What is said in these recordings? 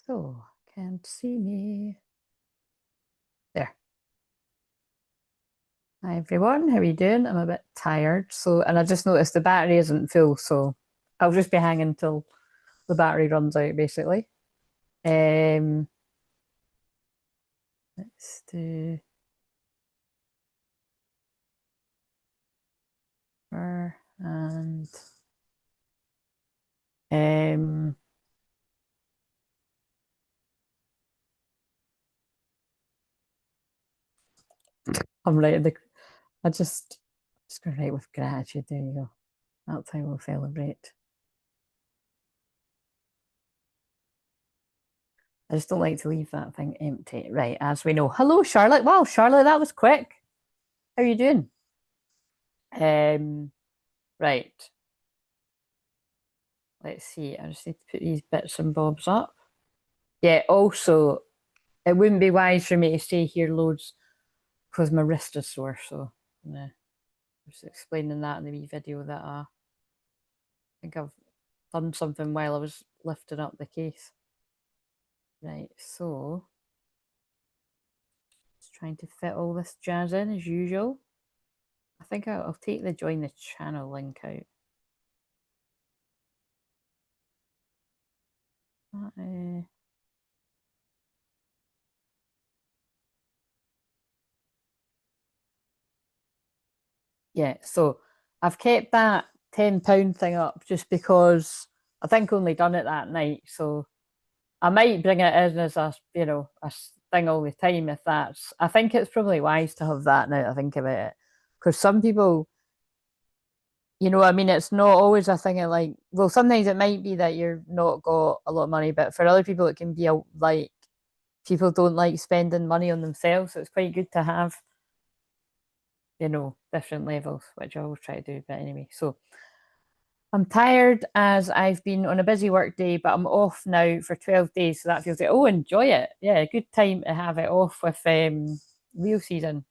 So, can't see me. There. Hi everyone, how are you doing? I'm a bit tired, and I just noticed the battery isn't full, so I'll just be hanging till the battery runs out, basically. Let's do her and I'm writing I just gonna write with gratitude. There you go. That's how we'll celebrate. I just don't like to leave that thing empty. Right, as we know. Hello, Charlotte. Wow, Charlotte, that was quick. How are you doing? Right. Let's see. I just need to put these bits and bobs up. Yeah, also, it wouldn't be wise for me to stay here loads because my wrist is sore. So, I'm just explaining that in the wee video that I think I've done something while I was lifting up the case. Right, so just trying to fit all this jazz in as usual. I think I'll take the join the channel link out. Yeah, so I've kept that £10 thing up just because I think only done it that night. So I might bring it in as a thing all the time if that's. I think it's probably wise to have that now that I think about it, because some people, I mean, it's not always a thing of like. Well, sometimes it might be that you're not got a lot of money, but for other people, it can be like people don't like spending money on themselves. So it's quite good to have, different levels, which I always try to do. But anyway, so I'm tired as I've been on a busy work day, but I'm off now for 12 days. So that feels like, oh, enjoy it. Yeah, good time to have it off with wheel season.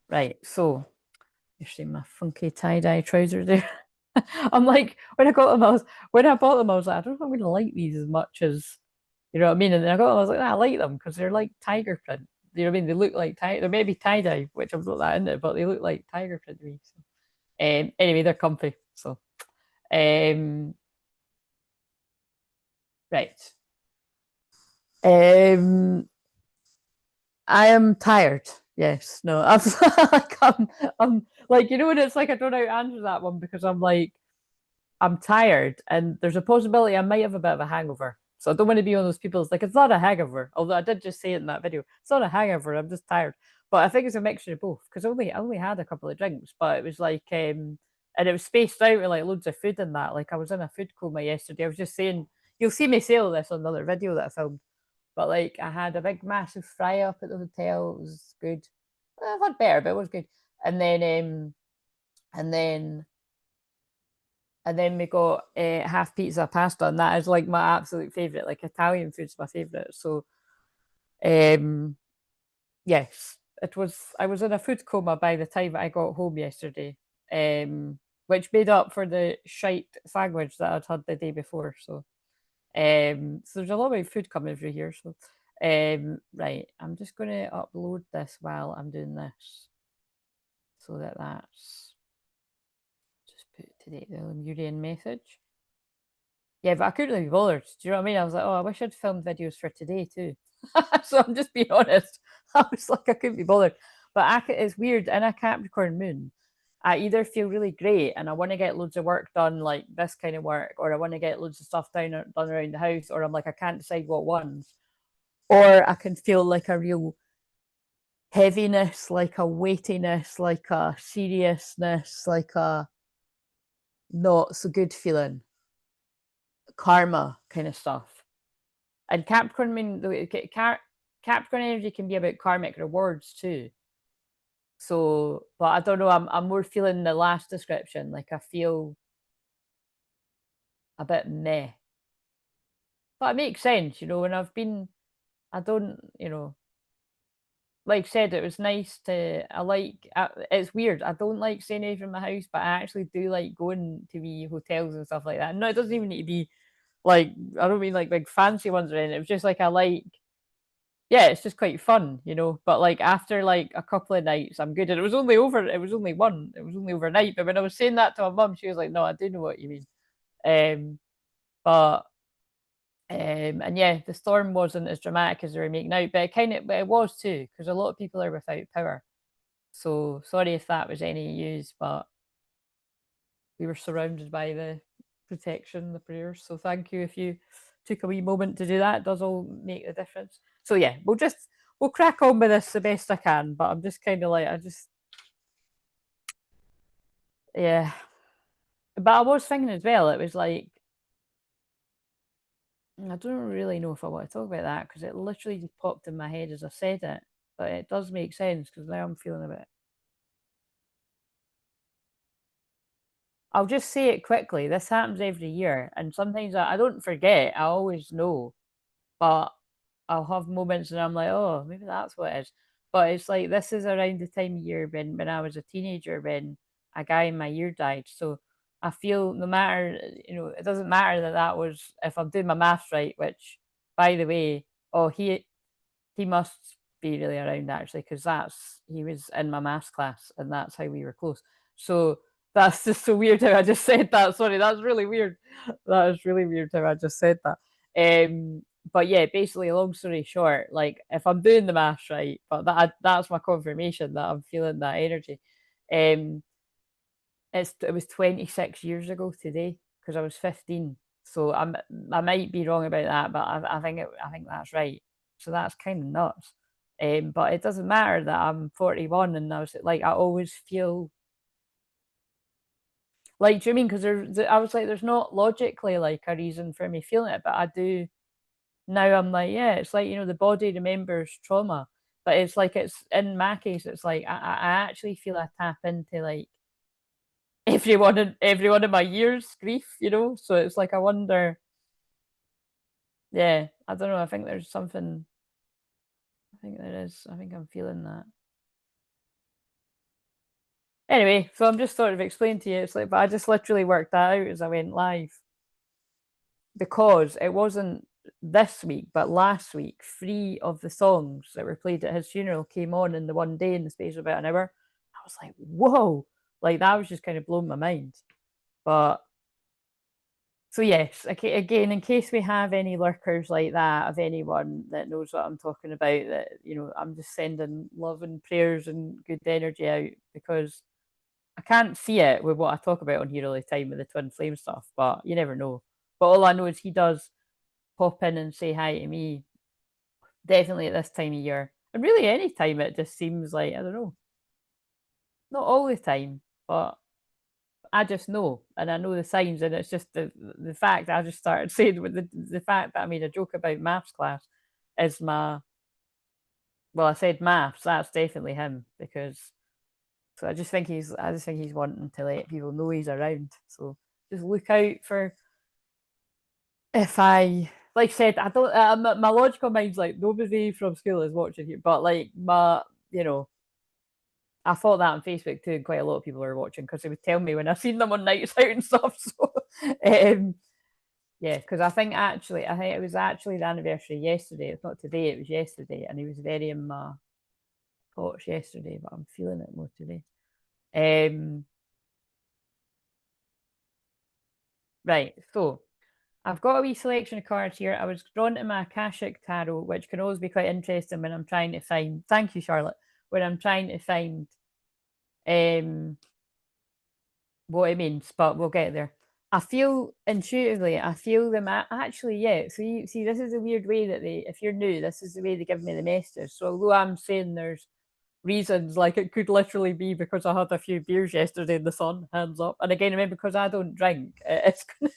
Right, so you're seeing my funky tie-dye trousers there. I'm like, when I bought them, I was like, I don't know if I'm going to like these as much as, you know what I mean? And then I got them, I was like, I like them because they're like tiger print. You know what I mean? They look like they're maybe tie-dye, which I'm not that into, but they look like tiger print to me. So. Anyway, they're comfy. So, right. Um, I am tired. Yes. No, I'm like, I'm like, when it's like I don't know how to answer that one because I'm like, I'm tired and there's a possibility I might have a bit of a hangover. So I don't want to be one of those people that's like, it's not a hangover. Although I did just say it in that video. It's not a hangover, I'm just tired. But I think it's a mixture of both because I only had a couple of drinks, but it was like and it was spaced out with like loads of food in that. Like I was in a food coma yesterday. I was just saying you'll see me say all this on another video that I filmed. But like I had a big massive fry up at the hotel. It was good. I've had better, but it was good. And then and then and then we got half pizza pasta, and that is like my absolute favorite. Like Italian food's my favorite. So, um, yes, it was. I was in a food coma by the time I got home yesterday, which made up for the shite sandwich that I'd had the day before. So there's a lot of food coming through here. So, right, I'm just going to upload this while I'm doing this, so that's just put today the Lemurian message. Yeah, but I couldn't really be bothered. Do you know what I mean? I was like, oh, I wish I'd filmed videos for today too. So I'm just being honest. I was like, I couldn't be bothered. But it's weird. In a Capricorn moon, I either feel really great and I want to get loads of work done, like this kind of work, or I want to get loads of stuff done around the house, or I'm like, I can't decide what ones. Or I can feel like a real heaviness, like a weightiness, like a seriousness, like a not so good feeling, karma kind of stuff. And Capricorn, Capricorn energy can be about karmic rewards too. So, but I don't know. I'm more feeling the last description. Like I feel a bit meh, but it makes sense, When I've been, I don't, like I said, it was nice to. It's weird. I don't like staying away from my house, but I actually do like going to wee hotels and stuff like that. No, it doesn't even need to be like, I don't mean like big fancy ones or anything. It was just like I like, yeah, it's just quite fun, you know. But like after like a couple of nights, I'm good. And it was only one, it was only overnight. But when I was saying that to my mum, she was like, "No, I do know what you mean." But and yeah, the storm wasn't as dramatic as they were making out, but but it was too, because a lot of people are without power. So sorry if that was any use, but we were surrounded by the protection, the prayers. So thank you if you took a wee moment to do that. It does all make the difference. So yeah, we'll crack on with this the best I can, but I'm just kind of like, yeah. But I was thinking as well, it was like, I don't really know if I want to talk about that because it literally just popped in my head as I said it. But it does make sense because now I'm feeling a bit. I'll just say it quickly. This happens every year, and sometimes I don't forget. I always know, but I'll have moments and I'm like, oh, maybe that's what it is. But it's like this is around the time of year when I was a teenager when a guy in my year died. So I feel no matter, it doesn't matter that that was, if I'm doing my maths right, which by the way, oh, he must be really around actually, because he was in my maths class and that's how we were close. So that's just so weird how I just said that. Sorry, that's really weird. That is really weird how I just said that. But yeah, basically, long story short, like if I'm doing the maths right, but that's my confirmation that I'm feeling that energy. Um, it was 26 years ago today because I was 15. So I might be wrong about that, but I think that's right. So that's kind of nuts. But it doesn't matter that I'm 41 and I was like I always feel like, do you mean because I was like there's not logically like a reason for me feeling it, but I do now. I'm like, yeah, it's like the body remembers trauma, but it's like it's in my case, it's like I actually feel I tap into like every one of my years grief, so it's like I wonder, yeah, I don't know, I think there's something, I think there is, I think I'm feeling that anyway. So I'm just sort of explaining to you, it's like, but I just literally worked that out as I went live because it wasn't this week but last week 3 of the songs that were played at his funeral came on in the one day in the space of about an hour. I was like, whoa, like that was just kind of blowing my mind. But so yes, okay, again, in case we have any lurkers like that, of anyone that knows what I'm talking about, that I'm just sending love and prayers and good energy out because I can't see it with what I talk about on here all the time with the Twinflame stuff, but you never know. But all I know is he does pop in and say hi to me, definitely at this time of year, and really any time. It just seems like, I don't know, not all the time, but I just know, and I know the signs, and it's just the fact I just started saying with the fact that I made a joke about maths class is my, well, I said maths. That's definitely him because so I just think he's wanting to let people know he's around. So just look out for if I, like I said, I don't. My logical mind's like nobody from school is watching here, but like I thought that on Facebook too, and quite a lot of people were watching because they would tell me when I seen them on nights out and stuff. So, yeah, because I think it was actually the anniversary yesterday. It's not today; it was yesterday, and he was very in my thoughts yesterday, but I'm feeling it more today. Um, right, so I've got a wee selection of cards here. I was drawn to my Akashic Tarot, which can always be quite interesting when I'm trying to find. Thank you, Charlotte. When I'm trying to find um what it means, but we'll get there. I feel intuitively, I feel them actually, yeah. So you see, this is a weird way that if you're new, this is the way they give me the messages. So although I'm saying there's reasons, like it could literally be because I had a few beers yesterday in the sun, hands up. And again, remember, because I don't drink, it's gonna,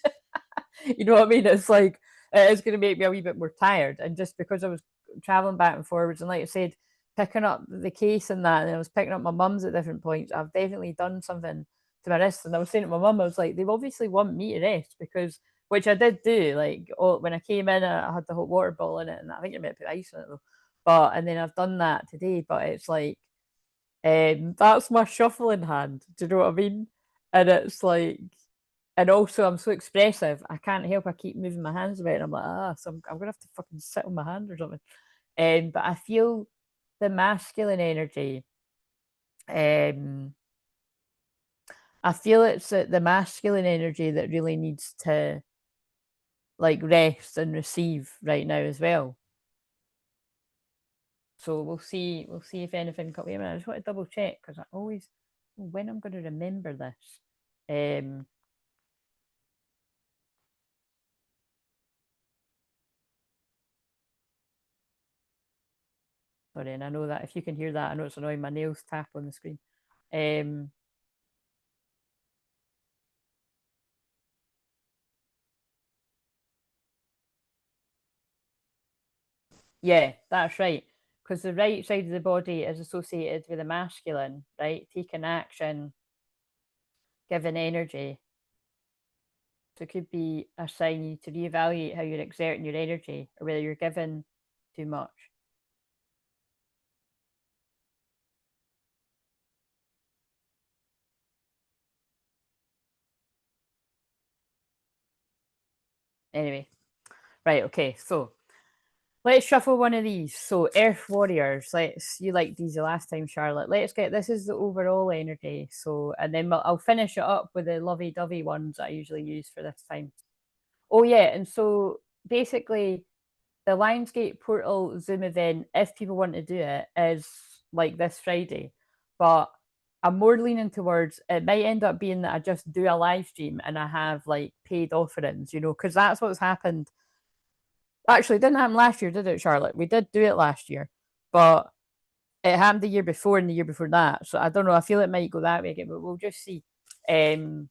you know what I mean? It's like, it's going to make me a wee bit more tired. And just because I was traveling back and forwards, and like I said, picking up the case and that, and I was picking up my mum's at different points, I've definitely done something to my wrist. And I was saying to my mum, I was like, they obviously want me to rest because, which I did do. Like, when I came in, I had the hot water bottle in it, and I think I might put ice in it though. But and then I've done that today, but it's like that's my shuffling hand. Do you know what I mean? And it's like, and also I'm so expressive. I can't help. I keep moving my hands about, and I'm like, so I'm gonna have to fucking sit on my hand or something. But I feel the masculine energy. Um, I feel it's the masculine energy that really needs to like rest and receive right now as well. So we'll see. We'll see if anything comes. Wait a minute, I just want to double check because I always when I'm going to remember this. Sorry, and I know that if you can hear that, I know it's annoying. My nails tap on the screen. Um, yeah, that's right. Because the right side of the body is associated with the masculine, right? Taking action, giving energy. So it could be a sign you need to reevaluate how you're exerting your energy or whether you're giving too much. Anyway, right, okay, so let's shuffle one of these. So Earth Warriors, you liked these the last time, Charlotte. Let's get this is the overall energy. So and then I'll finish it up with the lovey-dovey ones that I usually use for this time. Oh yeah, and so basically the Lionsgate Portal Zoom event, if people want to do it, is like this Friday. But I'm more leaning towards it might end up being that I just do a live stream and I have like paid offerings, because that's what's happened. Actually, it didn't happen last year, did it, Charlotte? We did do it last year, but it happened the year before and the year before that. So I don't know. I feel it might go that way again, but we'll just see. Um,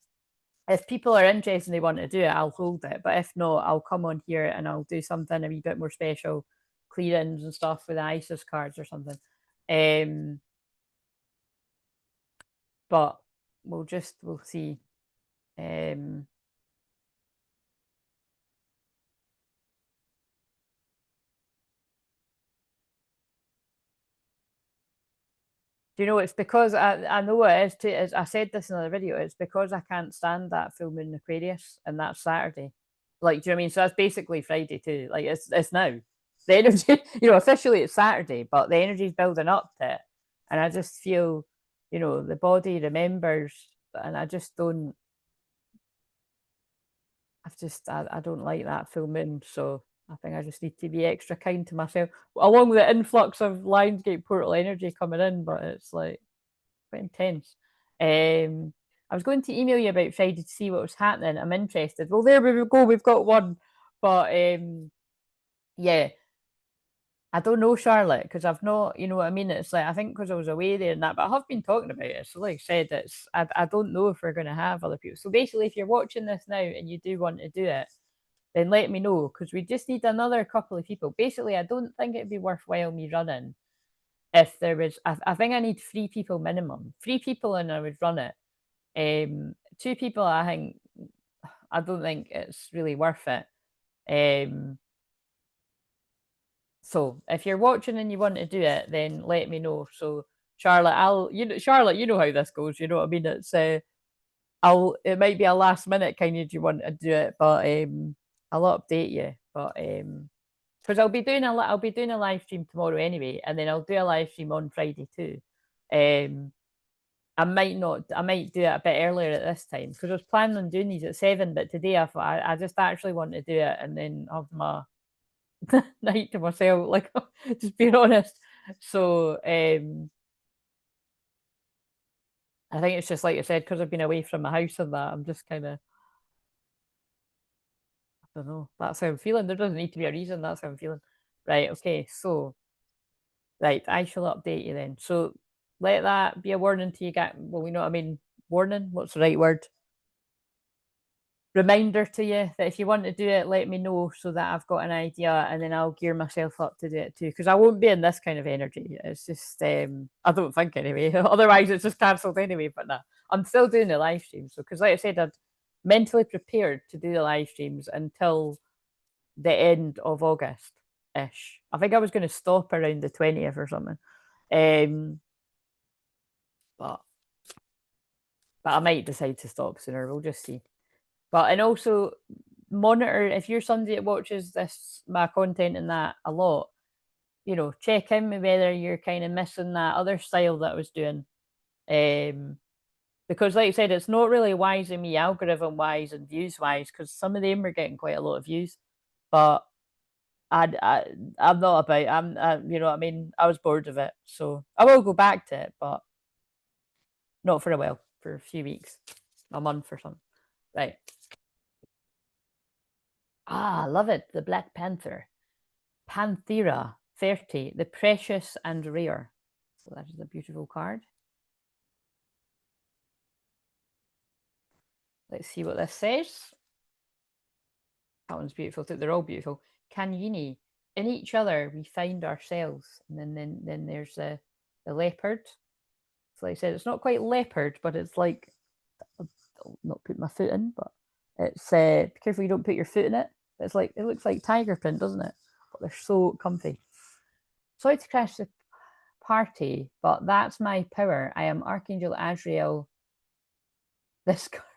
if people are interested and they want to do it, I'll hold it. But if not, I'll come on here and I'll do something a wee bit more special, clearings and stuff with the ISIS cards or something. But we'll see. Um, Do you know it's because I know it is too. As I said this in another video, it's because I can't stand that full moon Aquarius, and that's Saturday. Like, do you know what I mean? So that's basically Friday too. Like, it's now. The energy, officially it's Saturday, but the energy's building up to it, and I just feel, the body remembers, and I just don't. I don't like that full moon, so I think I just need to be extra kind to myself, along with the influx of Lionsgate portal energy coming in. But it's like quite intense. I was going to email you about Friday to see what was happening. I'm interested. Well, there we go. We've got one. But yeah, I don't know, Charlotte, because I've not, you know what I mean? It's like, I think because I was away there and that, but I have been talking about it. So, like I said, I don't know if we're going to have other people. So, basically, if you're watching this now and you do want to do it, then let me know because we just need another couple of people. Basically, I don't think it'd be worthwhile me running if there was, I think I need 3 people minimum. 3 people and I would run it. 2 people, I don't think it's really worth it. So if you're watching and you want to do it, then let me know. So Charlotte, Charlotte, you know how this goes. You know what I mean? It might be a last minute kind of do you want to do it, but I'll update you. But because I'll be doing a live stream tomorrow anyway, and then I'll do a live stream on Friday too. I might not. I might do it a bit earlier at this time because I was planning on doing these at 7, but today I thought I just actually want to do it and then have my night to myself. Like, just being honest. So I think it's just like I said because I've been away from my house and that. I'm just kind of I don't know. That's how I'm feeling. There doesn't need to be a reason. That's how I'm feeling. Right. Okay. So right, I shall update you then. So let that be a warning to you. Well, you know what I mean. Warning. What's the right word? Reminder to you that if you want to do it, let me know so that I've got an idea and then I'll gear myself up to do it too. Because I won't be in this kind of energy. It's just I don't think anyway. Otherwise it's just cancelled anyway. But nah, I'm still doing the live stream. So because like I said, I'd mentally prepared to do the live streams until the end of August. ish. I think I was going to stop around the 20th or something. Um, but I might decide to stop sooner. We'll just see. But and also monitor if you're somebody that watches my content and that a lot. You know, check in with whether you're kind of missing that other style that I was doing. Because like I said, it's not really wise in me algorithm wise and views wise because some of them are getting quite a lot of views, but I'm not about you know what I mean. I was bored of it, so I will go back to it, but not for a while, for a few weeks, a month or something. Right. I love it. The Black Panther, Panthera 30, the precious and rare. So that is a beautiful card. Let's see what this says. That one's beautiful too. They're all beautiful. Kanyini. In each other we find ourselves. And then there's the leopard. So like I said, it's not quite leopard, but it's like I'll not put my foot in, but it's be careful you don't put your foot in it. It's like it looks like tiger print, doesn't it? But they're so comfy. Sorry to crash the party, but that's my power. I am Archangel Azrael. This garbage.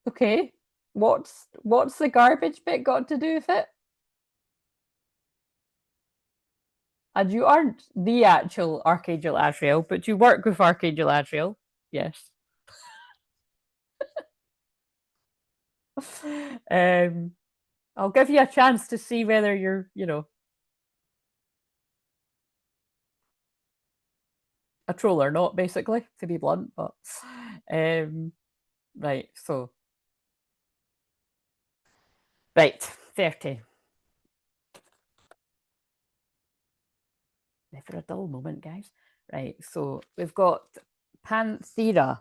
Okay. What's the garbage bit got to do with it? And you aren't the actual Archangel Azrael, but you work with Archangel Azrael. Yes. I'll give you a chance to see whether you're, you know, a troll or not, basically, to be blunt. But right, so right, 30. Never a dull moment, guys. Right, so we've got Panthera,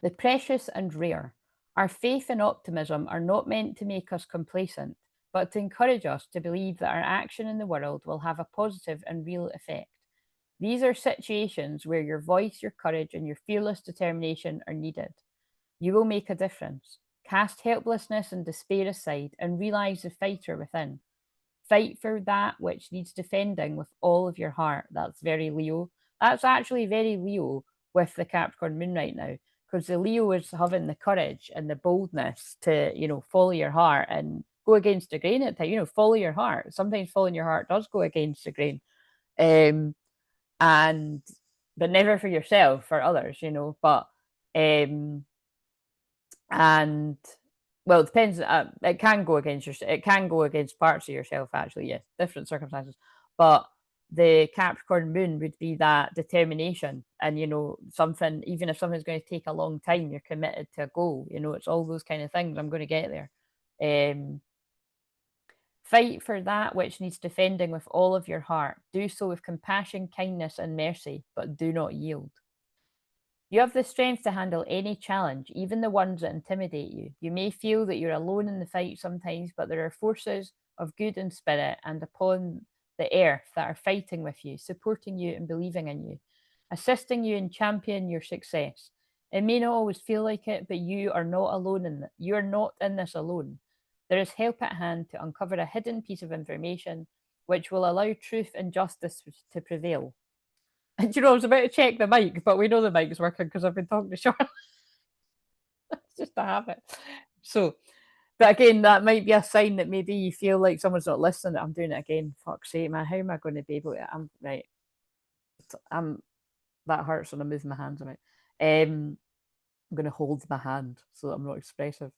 the precious and rare. Our faith and optimism are not meant to make us complacent, but to encourage us to believe that our action in the world will have a positive and real effect. These are situations where your voice, your courage, and your fearless determination are needed. You will make a difference. Cast helplessness and despair aside and realize the fighter within. Fight for that which needs defending with all of your heart. That's very Leo. That's actually very Leo with the Capricorn moon right now, because the Leo is having the courage and the boldness to, you know, follow your heart and go against the grain at times. You know, follow your heart. Sometimes following your heart does go against the grain. And but never for yourself, for others, you know. But and well, it depends. It can go against your. It can go against parts of yourself. Actually, yes, different circumstances. But the Capricorn moon would be that determination, and you know, something. Even if something's going to take a long time, you're committed to a goal. You know, it's all those kind of things. I'm going to get there. Fight for that which needs defending with all of your heart. Do so with compassion, kindness, and mercy, but do not yield. You have the strength to handle any challenge, even the ones that intimidate you. You may feel that you're alone in the fight sometimes, but there are forces of good in spirit and upon the earth that are fighting with you, supporting you and believing in you, assisting you and champion your success. It may not always feel like it, but you are not alone in it. You are not in this alone. There is help at hand to uncover a hidden piece of information which will allow truth and justice to prevail. And you know, I was about to check the mic, but we know the mic's working because I've been talking to Charlotte. It's just a habit. So, but again, that might be a sign that maybe you feel like someone's not listening. I'm doing it again. Fuck's sake, man. How am I going to be able to? I'm right. I'm that hurts when I move my hands about. I'm going to hold my hand so that I'm not expressive.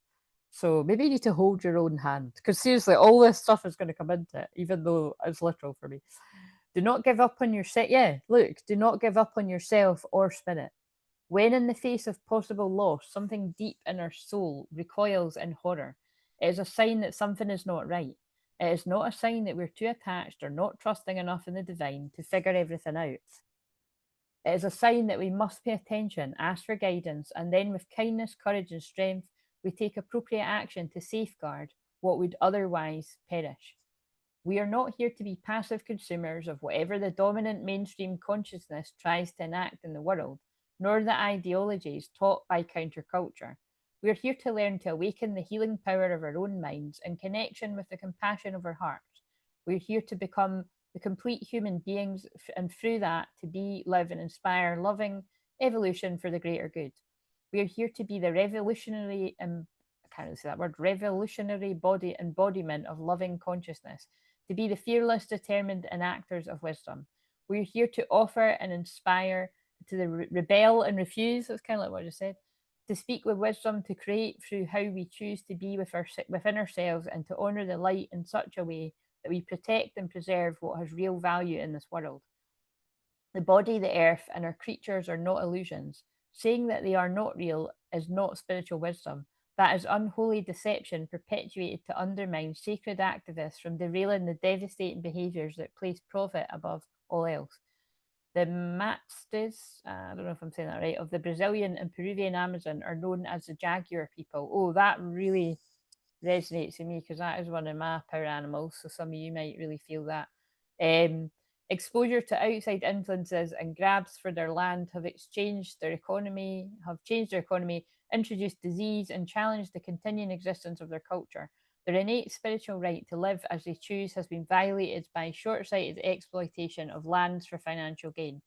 So maybe you need to hold your own hand because seriously, all this stuff is going to come into it, even though it's literal for me. Do not give up on yourself. Yeah, look, do not give up on yourself or spirit. When in the face of possible loss, something deep in our soul recoils in horror. It is a sign that something is not right. It is not a sign that we're too attached or not trusting enough in the divine to figure everything out. It is a sign that we must pay attention, ask for guidance, and then with kindness, courage, and strength, we take appropriate action to safeguard what would otherwise perish. We are not here to be passive consumers of whatever the dominant mainstream consciousness tries to enact in the world, nor the ideologies taught by counterculture. We are here to learn to awaken the healing power of our own minds in connection with the compassion of our hearts. We're here to become the complete human beings, and through that, to be, live, and inspire loving evolution for the greater good. We are here to be the revolutionary, I can't really say that word, revolutionary body embodiment of loving consciousness, to be the fearless, determined enactors of wisdom. We're here to offer and inspire, to the rebel and refuse. That's kind of like what I just said. To speak with wisdom, to create through how we choose to be within ourselves, and to honour the light in such a way that we protect and preserve what has real value in this world. The body, the earth, and our creatures are not illusions. Saying that they are not real is not spiritual wisdom. That is unholy deception perpetuated to undermine sacred activists from derailing the devastating behaviours that place profit above all else. The Matstes, I don't know if I'm saying that right, of the Brazilian and Peruvian Amazon are known as the jaguar people. Oh, that really resonates with me because that is one of my power animals. So some of you might really feel that. Um, Exposure to outside influences and grabs for their land have changed their economy, introduced disease, and challenged the continuing existence of their culture. Their innate spiritual right to live as they choose has been violated by short sighted exploitation of lands for financial gain.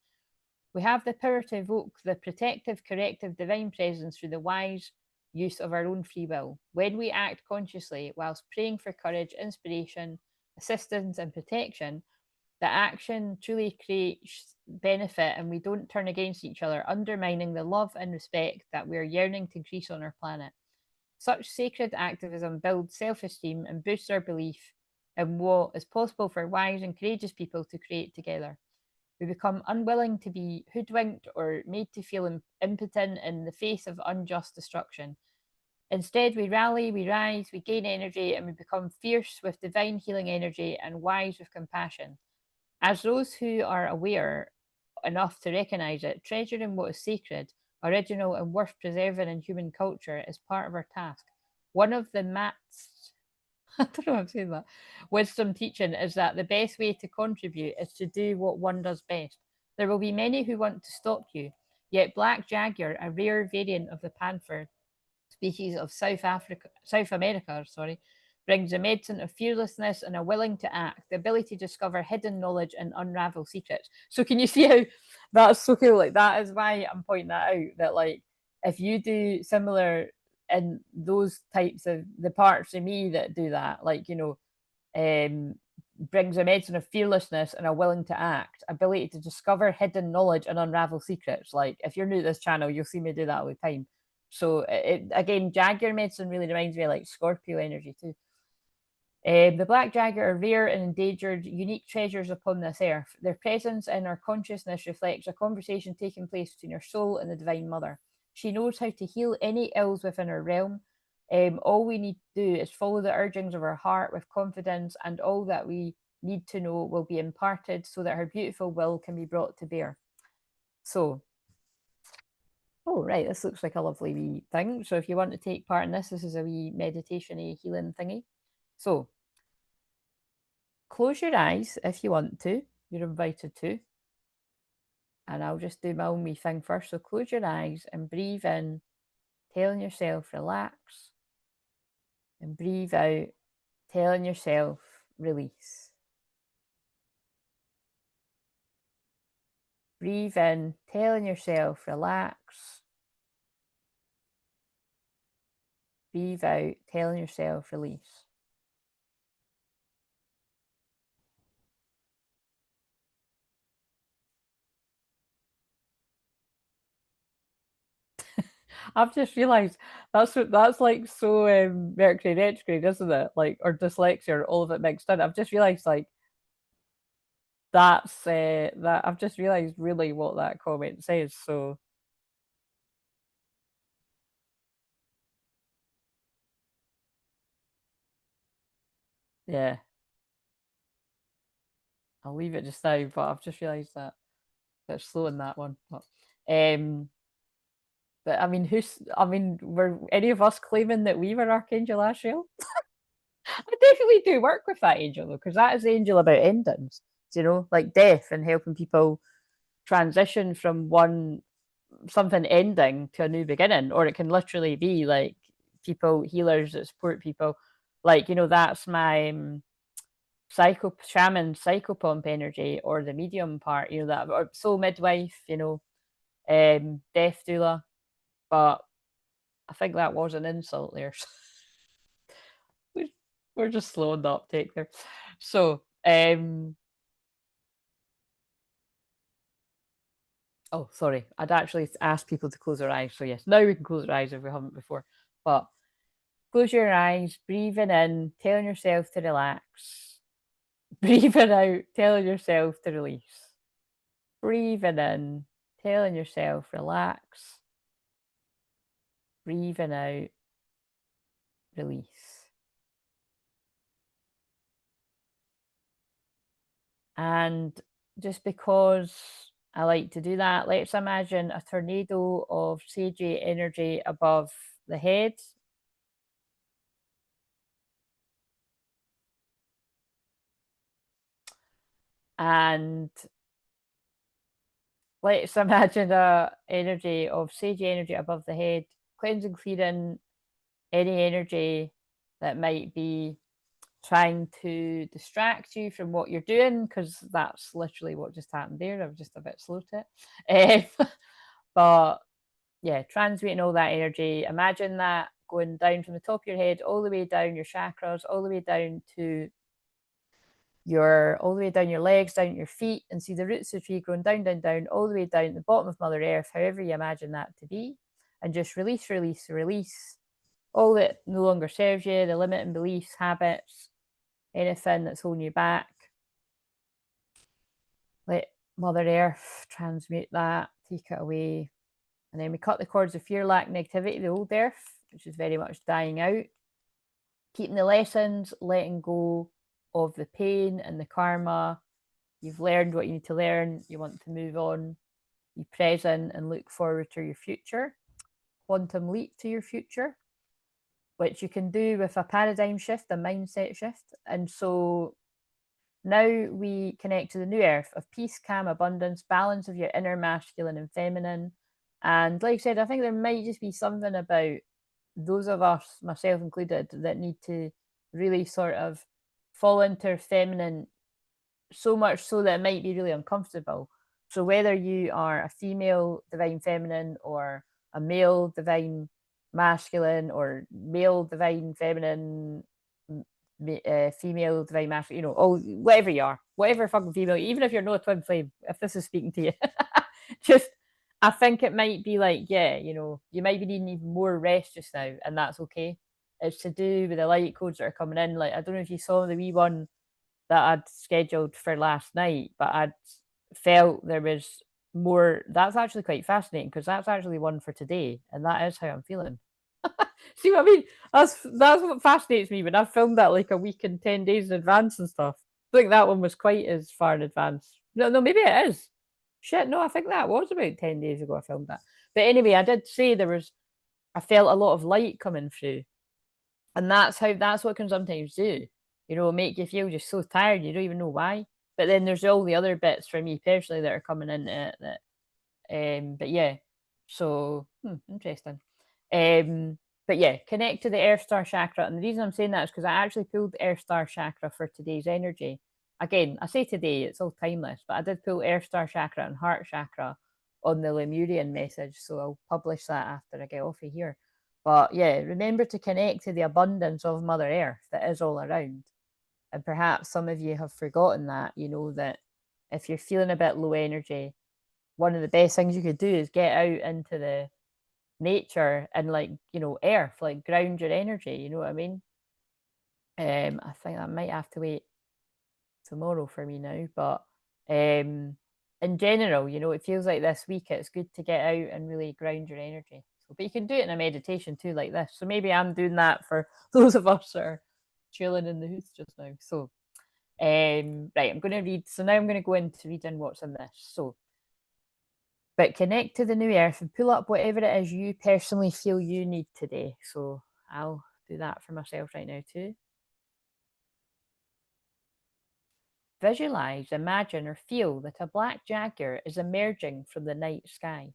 We have the power to evoke the protective, corrective divine presence through the wise use of our own free will. When we act consciously whilst praying for courage, inspiration, assistance, and protection, the action truly creates benefit and we don't turn against each other, undermining the love and respect that we are yearning to increase on our planet. Such sacred activism builds self esteem and boosts our belief in what is possible for wise and courageous people to create together. We become unwilling to be hoodwinked or made to feel impotent in the face of unjust destruction. Instead, we rally, we rise, we gain energy, and we become fierce with divine healing energy and wise with compassion. As those who are aware enough to recognize it, treasuring what is sacred, original, and worth preserving in human culture is part of our task. One of the Mats, I don't know if I'm saying that, wisdom teaching is that the best way to contribute is to do what one does best. There will be many who want to stop you, yet black jaguar, a rare variant of the panther species of South America, brings a medicine of fearlessness and a willing to act, the ability to discover hidden knowledge and unravel secrets. So can you see how that's so cool? Like that is why I'm pointing that out. That like if you do similar in those types of the parts of me that do that, like brings a medicine of fearlessness and a willing to act, ability to discover hidden knowledge and unravel secrets. Like if you're new to this channel, you'll see me do that all the time. So it again, jaguar medicine really reminds me of like Scorpio energy too. The black jaguar are rare and endangered, unique treasures upon this earth. Their presence in our consciousness reflects a conversation taking place between our soul and the Divine Mother. She knows how to heal any ills within our realm. All we need to do is follow the urgings of our heart with confidence, and all that we need to know will be imparted so that her beautiful will can be brought to bear. So, oh, right, this looks like a lovely wee thing. So, if you want to take part in this, this is a wee meditation-y healing thingy. So, close your eyes if you want to. You're invited to. And I'll just do my own wee thing first. So, close your eyes and breathe in, telling yourself relax, and breathe out, telling yourself release. Breathe in, telling yourself relax. Breathe out, telling yourself release. I've just realised that's like so Mercury retrograde, isn't it? Like or dyslexia, or all of it mixed in. I've just realised like that's that I've just realised really what that comment says. So yeah, I'll leave it just now. But I've just realised that they're slow in that one. Um, but I mean, were any of us claiming that we were Archangel Asriel? I definitely do work with that angel though, because that is the angel about endings. Like death and helping people transition from something ending to a new beginning, or it can literally be like people, healers that support people. Like, you know, that's my shaman psychopomp energy, or the medium part, you know, that, or soul midwife, you know, death doula. But I think that was an insult there. We're just slow on the uptake there. So, oh, sorry. I'd actually asked people to close their eyes. So, yes, now we can close our eyes if we haven't before. But close your eyes, breathing in, telling yourself to relax. Breathing out, telling yourself to release. Breathing in, telling yourself relax. Breathing out, release. And just because I like to do that, let's imagine a tornado of sagey energy above the head. And let's imagine a energy of sagey energy above the head, cleansing, clearing any energy that might be trying to distract you from what you're doing, because that's literally what just happened there. I was just a bit slow to it. But yeah, transmuting all that energy. Imagine that going down from the top of your head all the way down your chakras, all the way down to all the way down your legs, down your feet, and see the roots of the tree growing down, down, down, all the way down at the bottom of Mother Earth, however you imagine that to be. And just release, release, release all that no longer serves you, the limiting beliefs, habits, anything that's holding you back. Let Mother Earth transmute that, take it away. And then we cut the cords of fear, lack, negativity, the old earth, which is very much dying out. Keeping the lessons, letting go of the pain and the karma. You've learned what you need to learn. You want to move on. Be present and look forward to your future. Quantum leap to your future, which you can do with a paradigm shift, a mindset shift. And so now we connect to the new earth of peace, calm, abundance, balance of your inner masculine and feminine. And like I said, I think there might just be something about those of us, myself included, that need to really sort of fall into feminine, so much so that it might be really uncomfortable. So whether you are a female divine feminine, or a male divine masculine, or male divine feminine, female divine masculine, you know, all, whatever you are, whatever fucking female, even if you're not a twin flame, if this is speaking to you, just, I think it might be like, yeah, you know, you might be needing even more rest just now, and that's okay. It's to do with the light codes that are coming in. Like, I don't know if you saw the wee one that I'd scheduled for last night, but I'd felt there was more. That's actually quite fascinating, because that's actually one for today, and that is how I'm feeling. See what I mean? That's what fascinates me, when I filmed that like a week and 10 days in advance and stuff. I think that one was quite as far in advance. No, no, maybe it is. Shit, no, I think that was about 10 days ago I filmed that. But anyway, I did say I felt a lot of light coming through. And that's what can sometimes do. You know, make you feel just so tired, you don't even know why. But then there's all the other bits for me personally that are coming into it but yeah. So interesting. But yeah, connect to the Earth Star chakra. And the reason I'm saying that is because I actually pulled the Earth Star chakra for today's energy. Again, I say today, it's all timeless, but I did pull Earth Star chakra and Heart chakra on the Lemurian message. So I'll publish that after I get off of here. But yeah, remember to connect to the abundance of Mother Earth that is all around. And perhaps some of you have forgotten that, you know, that if you're feeling a bit low energy, one of the best things you could do is get out into the nature and, like, you know, earth, like ground your energy, you know what I mean? I think I might have to wait tomorrow for me now, but in general, you know, it feels like this week it's good to get out and really ground your energy. So, but you can do it in a meditation too, like this. So maybe I'm doing that for those of us that are chilling in the house just now. So right, I'm going to read. So now I'm going to go into reading what's in this. So, but connect to the new earth and pull up whatever it is you personally feel you need today. So I'll do that for myself right now too. Visualize, imagine, or feel that a black jaguar is emerging from the night sky.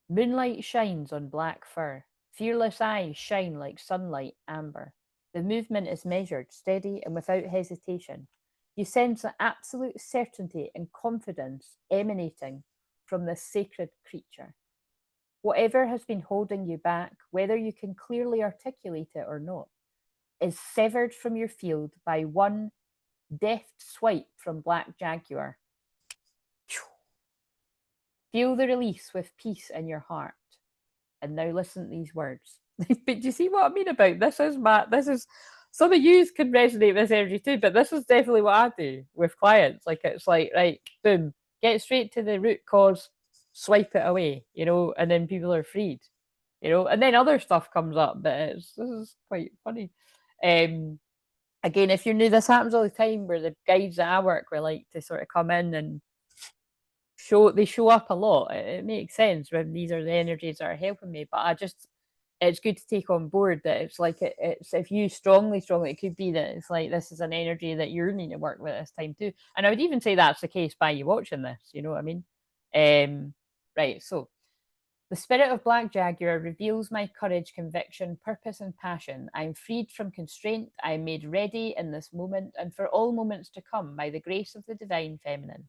Moonlight shines on black fur. Fearless eyes shine like sunlight amber. The movement is measured, steady, and without hesitation. You sense an absolute certainty and confidence emanating from this sacred creature. Whatever has been holding you back, whether you can clearly articulate it or not, is severed from your field by one deft swipe from Black Jaguar. Feel the release with peace in your heart. And now listen to these words. But do you see what I mean about this? This is some of you can resonate with this energy too, but this is definitely what I do with clients. Like it's like, right, boom, get straight to the root cause, swipe it away, and then people are freed, and then other stuff comes up, but this is quite funny. Again, if you're new, this happens all the time where the guides that I work with like to sort of come in and show up a lot. It makes sense when these are the energies that are helping me, but it's good to take on board that it's like it's if you strongly, it could be that it's like this is an energy that you're needing to work with this time too. And I would even say that's the case by you watching this, you know what I mean? Right, so the spirit of Black Jaguar reveals my courage, conviction, purpose, and passion. I am freed from constraint. I am made ready in this moment and for all moments to come by the grace of the divine feminine.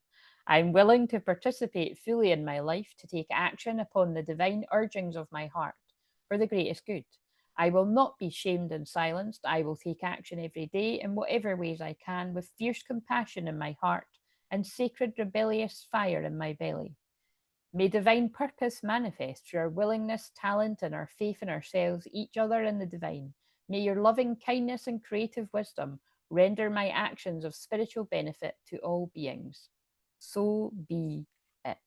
I am willing to participate fully in my life, to take action upon the divine urgings of my heart for the greatest good. I will not be shamed and silenced. I will take action every day in whatever ways I can, with fierce compassion in my heart and sacred rebellious fire in my belly. May divine purpose manifest through our willingness, talent, and our faith in ourselves, each other, and the divine. May your loving kindness and creative wisdom render my actions of spiritual benefit to all beings. So be it.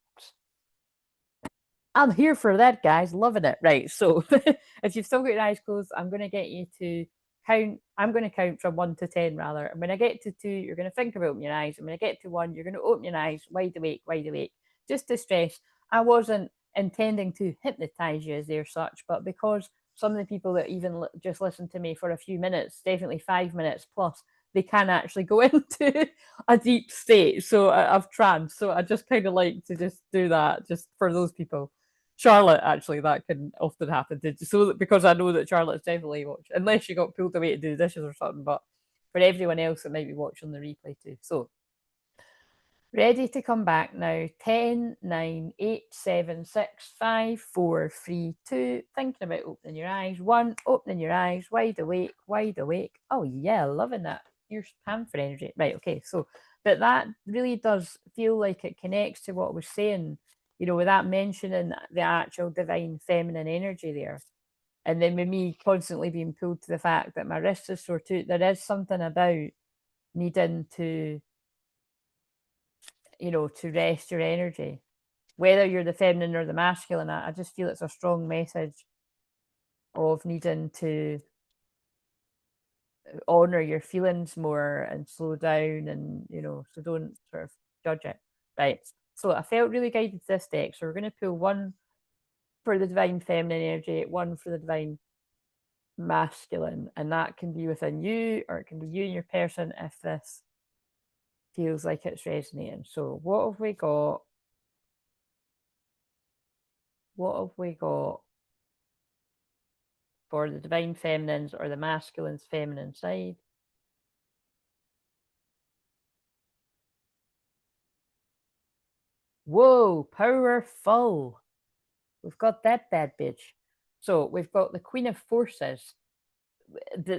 I'm here for that, guys. Loving it. Right. So if you've still got your eyes closed, I'm going to get you to count. I'm going to count from 1 to 10, rather. And when I get to 2, you're going to think about opening your eyes. And when I get to 1, you're going to open your eyes wide awake, wide awake. Just to stress, I wasn't intending to hypnotize you as they're such, but because some of the people that even just listen to me for a few minutes, definitely 5 minutes plus, they can actually go into a deep state of trance. So I just kind of like to just do that just for those people. Charlotte, actually, that can often happen. So because I know that Charlotte's definitely watched, unless she got pulled away to do dishes or something. But for everyone else that might be watching the replay too. So ready to come back now. 10, 9, 8, 7, 6, 5, 4, 3, 2. Thinking about opening your eyes. 1, opening your eyes. Wide awake, wide awake. Oh, yeah, loving that. Here's Panther energy. Right, okay. So, but that really does feel like it connects to what I was saying, without mentioning the actual divine feminine energy there. And then with me constantly being pulled to the fact that my wrist is sore too, there is something about needing to to rest your energy, whether you're the feminine or the masculine. I just feel it's a strong message of needing to honor your feelings more and slow down, and so don't sort of judge it. Right. So I felt really guided to this deck. So we're going to pull 1 for the divine feminine energy, 1 for the divine masculine, and that can be within you, or it can be you and your person if this feels like it's resonating. So what have we got? What have we got for the divine feminines or the masculine's feminine side? Whoa, powerful. We've got that bad bitch. So we've got the Queen of Forces.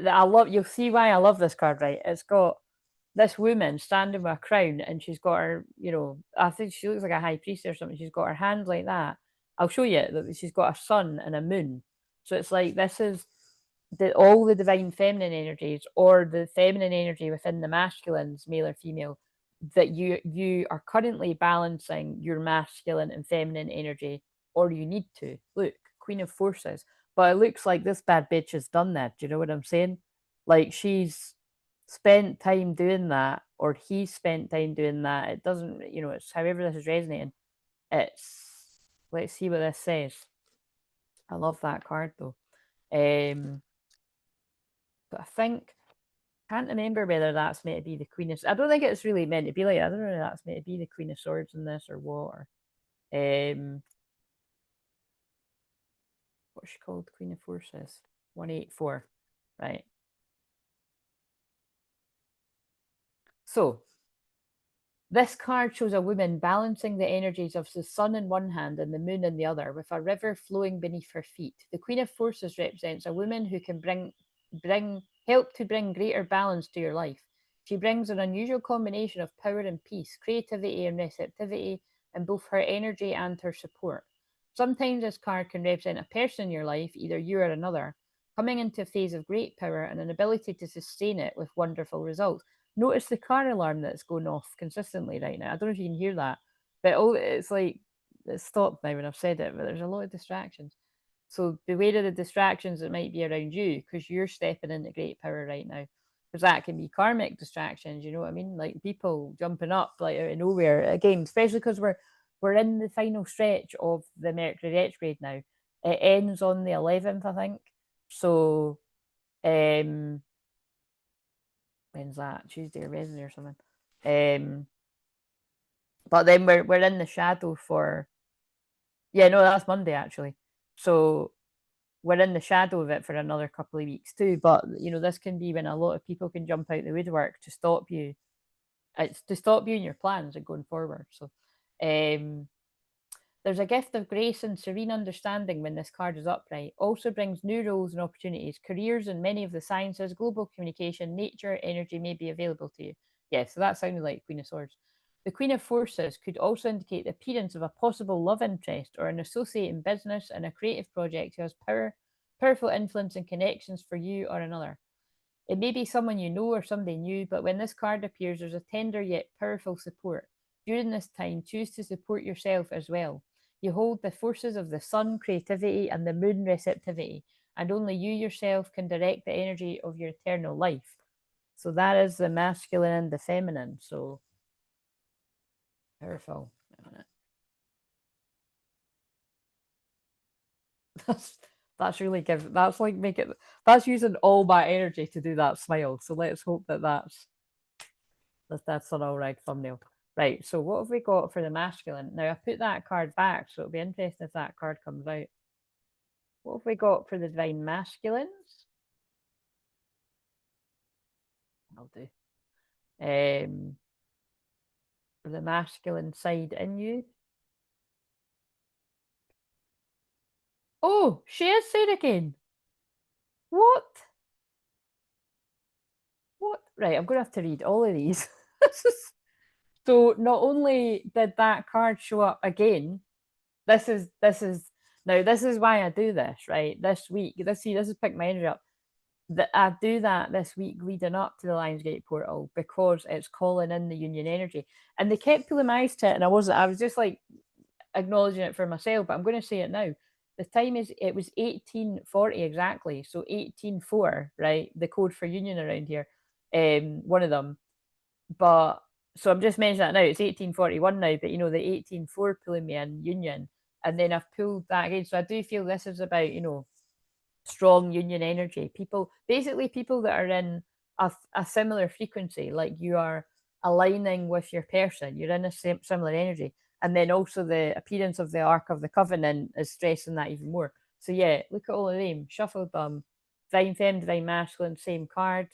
I love. You'll see why I love this card, right? It's got this woman standing with a crown, and she's got her, I think she looks like a high priestess or something. She's got her hands like that. I'll show you that she's got a sun and a moon. So it's like this is all the divine feminine energies, or the feminine energy within the masculines, male or female, that you are currently balancing your masculine and feminine energy, or you need to. Look, Queen of Forces. But it looks like this bad bitch has done that. Do you know what I'm saying? Like she's spent time doing that, or he spent time doing that. It doesn't, it's however this is resonating. Let's see what this says. I love that card though. But I can't remember whether that's meant to be the Queen of. I don't think it's really meant to be like. I don't know if that's meant to be the Queen of Swords in this or what. What's she called? Queen of Forces. 184. Right. So this card shows a woman balancing the energies of the sun in one hand and the moon in the other, with a river flowing beneath her feet. The Queen of Forces represents a woman who can help to bring greater balance to your life. She brings an unusual combination of power and peace, creativity and receptivity in both her energy and her support. Sometimes this card can represent a person in your life, either you or another, coming into a phase of great power and an ability to sustain it with wonderful results. Notice the car alarm that's going off consistently right now. I don't know if you can hear that, but it's like it's stopped now when I've said it, but there's a lot of distractions. So beware of the distractions that might be around you, because you're stepping into great power right now. Because that can be karmic distractions, you know what I mean? Like people jumping up like out of nowhere. Again, especially because we're in the final stretch of the Mercury retrograde now. It ends on the 11th, I think. So um when's that? Tuesday or Wednesday or something. Um, but then we're in the shadow for no, that's Monday actually. So we're in the shadow of it for another couple of weeks too. But this can be when a lot of people can jump out the woodwork to stop you. It's to stop you in your plans and going forward. So um there's a gift of grace and serene understanding when this card is upright. Also brings new roles and opportunities. Careers in many of the sciences, global communication, nature, energy may be available to you. Yeah, so that sounded like Queen of Swords. The Queen of Forces could also indicate the appearance of a possible love interest or an associate in business and a creative project who has powerful influence and connections for you or another. It may be someone you know or somebody new, but when this card appears, there's a tender yet powerful support. During this time, choose to support yourself as well. You hold the forces of the sun, creativity, and the moon, receptivity, and only you yourself can direct the energy of your eternal life. So that is the masculine and the feminine. So powerful. That's that's really give. That's like make it. That's using all my energy to do that smile. So let's hope that that's an all right thumbnail. Right, so what have we got for the masculine? Now I put that card back, so it'll be interesting if that card comes out. What have we got for the divine masculines? I'll do. For the masculine side in you. Oh, she is Sarah Kane. What? What? Right, I'm gonna have to read all of these. So not only did that card show up again, this is now this is why I do this, right? This week, this is pick my energy up. That I do that this week leading up to the Lionsgate portal because it's calling in the union energy. And they kept pulling my eyes to it, and I was just like acknowledging it for myself, but I'm going to say it now. The time it was 1840 exactly, so 184, right? The code for union around here, one of them. But so I'm just mentioning that now. It's 1841 now, but the 184 pulling me in union, and then I've pulled that again. So I do feel this is about strong union energy. People that are in a similar frequency, like you are aligning with your person, you're in a similar energy. And then also the appearance of the Ark of the Covenant is stressing that even more. So yeah, look at all of them. Shuffled them. Divine Femme, Divine Masculine, same card.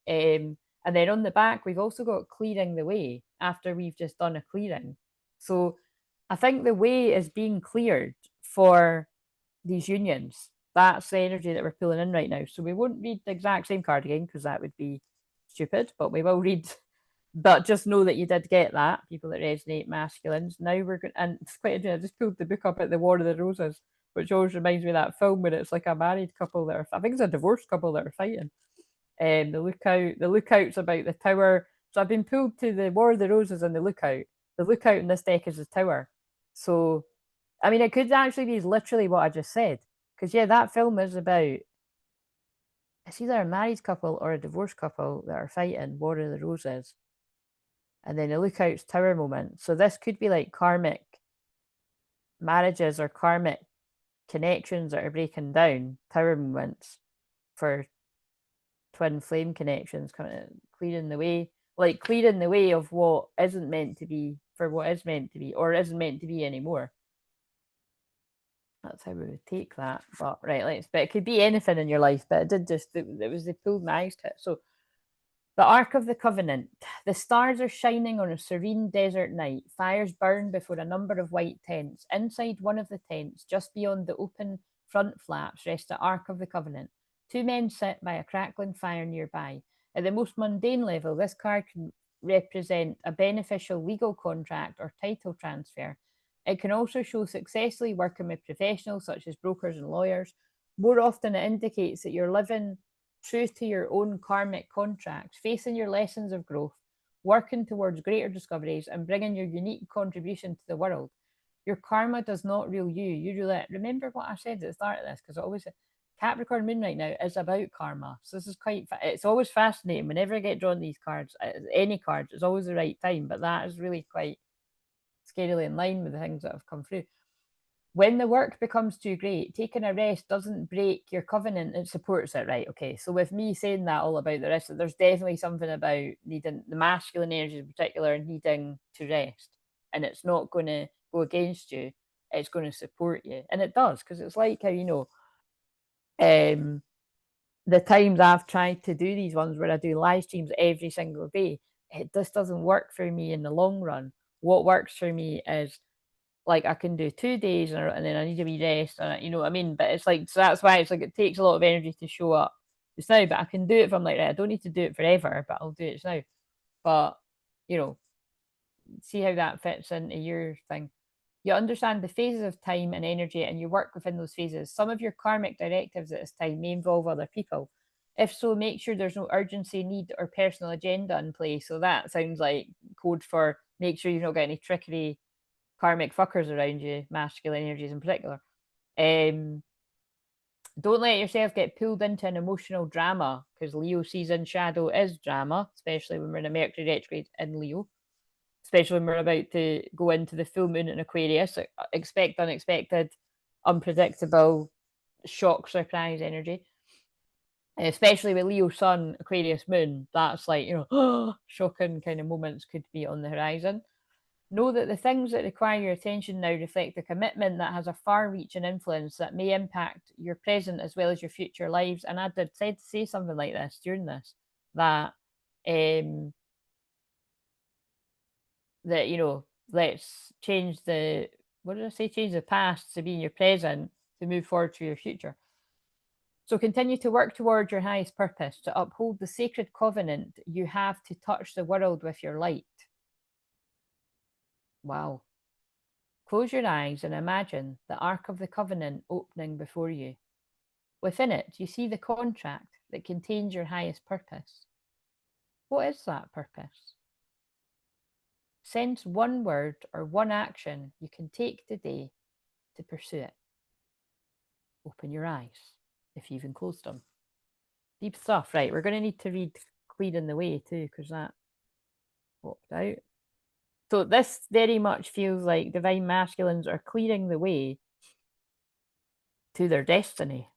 And then on the back, we've also got clearing the way after we've just done a clearing. So I think the way is being cleared for these unions. That's the energy that we're pulling in right now. So we won't read the exact same card again because that would be stupid, but we will read. But just know that you did get that, people that resonate masculines. Now we're going, and it's quite interesting. I just pulled the book up at the War of the Roses, which always reminds me of that film where it's like a married couple that are, I think it's a divorced couple that are fighting. The lookout's about the tower. So I've been pulled to the War of the Roses and the lookout. The lookout in this deck is the tower. So I mean, it could actually be literally what I just said. Because, yeah, that film is about it's either a married couple or a divorced couple that are fighting War of the Roses. And then the Lookout's Tower moment. So this could be like karmic marriages or karmic connections that are breaking down, tower moments for twin flame connections, kind of clearing the way, like clearing the way of what isn't meant to be for what is meant to be or isn't meant to be anymore. That's how we would take that. But right, but it could be anything in your life, but it was they pulled my eyes to it. So the Ark of the Covenant. The stars are shining on a serene desert night. Fires burn before a number of white tents. Inside one of the tents, just beyond the open front flaps, rests the Ark of the Covenant. Two men sit by a crackling fire nearby. At the most mundane level, this card can represent a beneficial legal contract or title transfer. It can also show successfully working with professionals such as brokers and lawyers. More often, it indicates that you're living true to your own karmic contracts, facing your lessons of growth, working towards greater discoveries, and bringing your unique contribution to the world. Your karma does not rule you, you rule it. Remember what I said at the start of this, because I always Capricorn Moon right now is about karma. So this is it's always fascinating. Whenever I get drawn these cards, any cards, it's always the right time, but that is really quite scarily in line with the things that have come through. When the work becomes too great, taking a rest doesn't break your covenant, it supports it, right? Okay, so with me saying that all about the rest, there's definitely something about needing the masculine energy in particular, needing to rest. And it's not going to go against you, it's going to support you. And it does, because it's like how, the times I've tried to do these ones where I do live streams every single day, it just doesn't work for me in the long run. What works for me is like I can do 2 days and then I need a wee rest, and you know what I mean. But it's like, so that's why it's like it takes a lot of energy to show up just now. But I can do it if I'm like, right, I don't need to do it forever, but I'll do it just now. But you know, see how that fits into your thing. You understand the phases of time and energy, and you work within those phases. Some of your karmic directives at this time may involve other people. If so, make sure there's no urgency, need, or personal agenda in play. So that sounds like code for make sure you've not got any trickery karmic fuckers around you, masculine energies in particular. Don't let yourself get pulled into an emotional drama, because Leo season shadow is drama, especially when we're in a Mercury retrograde in Leo, especially when we're about to go into the full moon in Aquarius. Expect unexpected, unpredictable, shock, surprise energy. Especially with Leo Sun, Aquarius Moon, that's like, shocking kind of moments could be on the horizon. Know that the things that require your attention now reflect a commitment that has a far reaching influence that may impact your present as well as your future lives. And I did say something like this during this, that that let's change the what did I say? Change the past to be in your present to move forward to your future. So continue to work towards your highest purpose, to uphold the sacred covenant you have to touch the world with your light. Wow. Close your eyes and imagine the Ark of the Covenant opening before you. Within it, you see the contract that contains your highest purpose. What is that purpose? Sense one word or one action you can take today to pursue it. Open your eyes, if you've even closed them. Deep stuff. Right, we're going to need to read Clearing the Way too, because that popped out. So this very much feels like divine masculines are clearing the way to their destiny.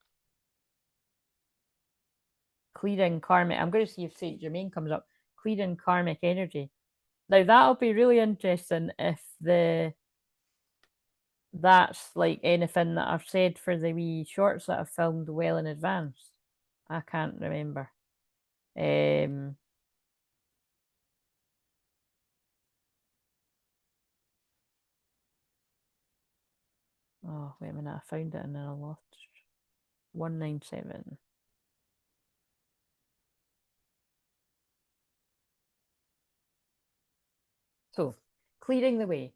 Clearing karmic. I'm going to see if Saint Germain comes up. Clearing karmic energy. Now that'll be really interesting if that's like anything that I've said for the wee shorts that I've filmed well in advance. I can't remember. Oh, wait a minute, I found it and then I lost 197. So, clearing the way.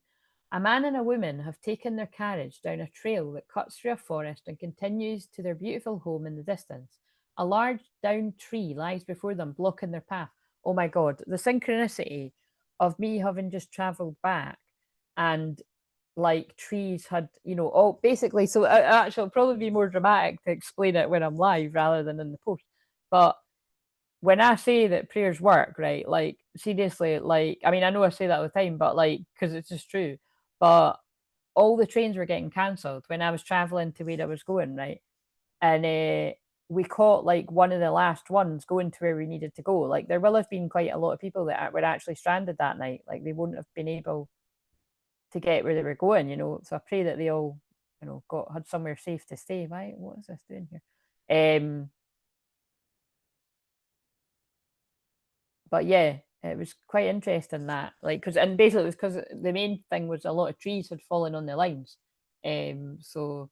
A man and a woman have taken their carriage down a trail that cuts through a forest and continues to their beautiful home in the distance. A large downed tree lies before them, blocking their path. Oh my God, the synchronicity of me having just travelled back and like trees had, all basically. So actually, it'll probably be more dramatic to explain it when I'm live rather than in the post. But when I say that prayers work, right? Like seriously, like I mean, I know I say that all the time, but like because it's just true. But all the trains were getting cancelled when I was traveling to where I was going, right? And we caught like one of the last ones going to where we needed to go. Like there will have been quite a lot of people that were actually stranded that night. Like they wouldn't have been able to get where they were going, So I pray that they all got had somewhere safe to stay. Why? What is this doing here? But yeah, it was quite interesting that, like, because and basically it was because the main thing was a lot of trees had fallen on the lines. So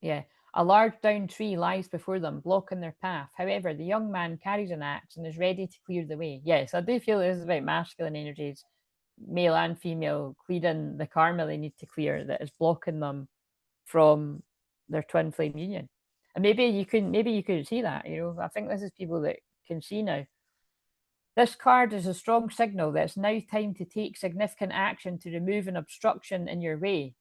yeah, a large downed tree lies before them, blocking their path. However, the young man carries an axe and is ready to clear the way. Yes, I do feel this is about masculine energies, male and female, clearing the karma they need to clear that is blocking them from their twin flame union. And maybe you couldn't see that. I think this is people that can see now. This card is a strong signal that it's now time to take significant action to remove an obstruction in your way.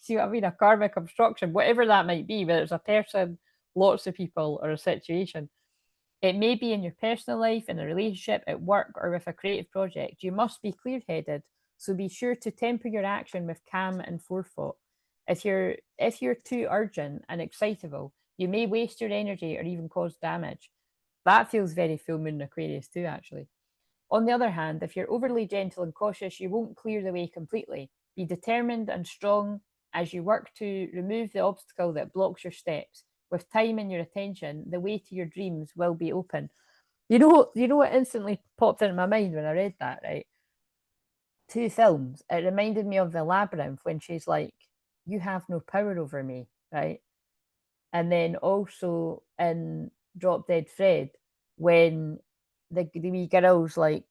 See what I mean? A karmic obstruction, whatever that might be, whether it's a person, lots of people, or a situation. It may be in your personal life, in a relationship, at work, or with a creative project. You must be clear headed, so be sure to temper your action with calm and forethought. If you're too urgent and excitable, you may waste your energy or even cause damage. That feels very full moon Aquarius too, actually. On the other hand, if you're overly gentle and cautious, you won't clear the way completely. Be determined and strong as you work to remove the obstacle that blocks your steps. With time and your attention, the way to your dreams will be open. You know what instantly popped into my mind when I read that, right? Two films. It reminded me of The Labyrinth when she's like, "You have no power over me," right? And then also in Drop Dead Fred, when the wee girl's like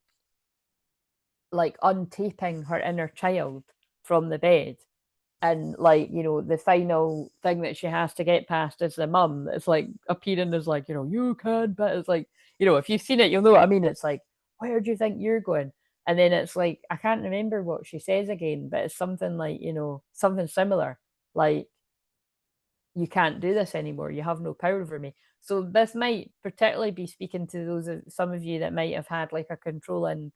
untaping her inner child from the bed, and like the final thing that she has to get past is the mum that's like appearing as like you can, but it's like if you've seen it you'll know what I mean. It's like, where do you think you're going? And then it's like, I can't remember what she says again, but it's something like something similar, like, you can't do this anymore. You have no power over me. So this might particularly be speaking to some of you that might have had like a controlling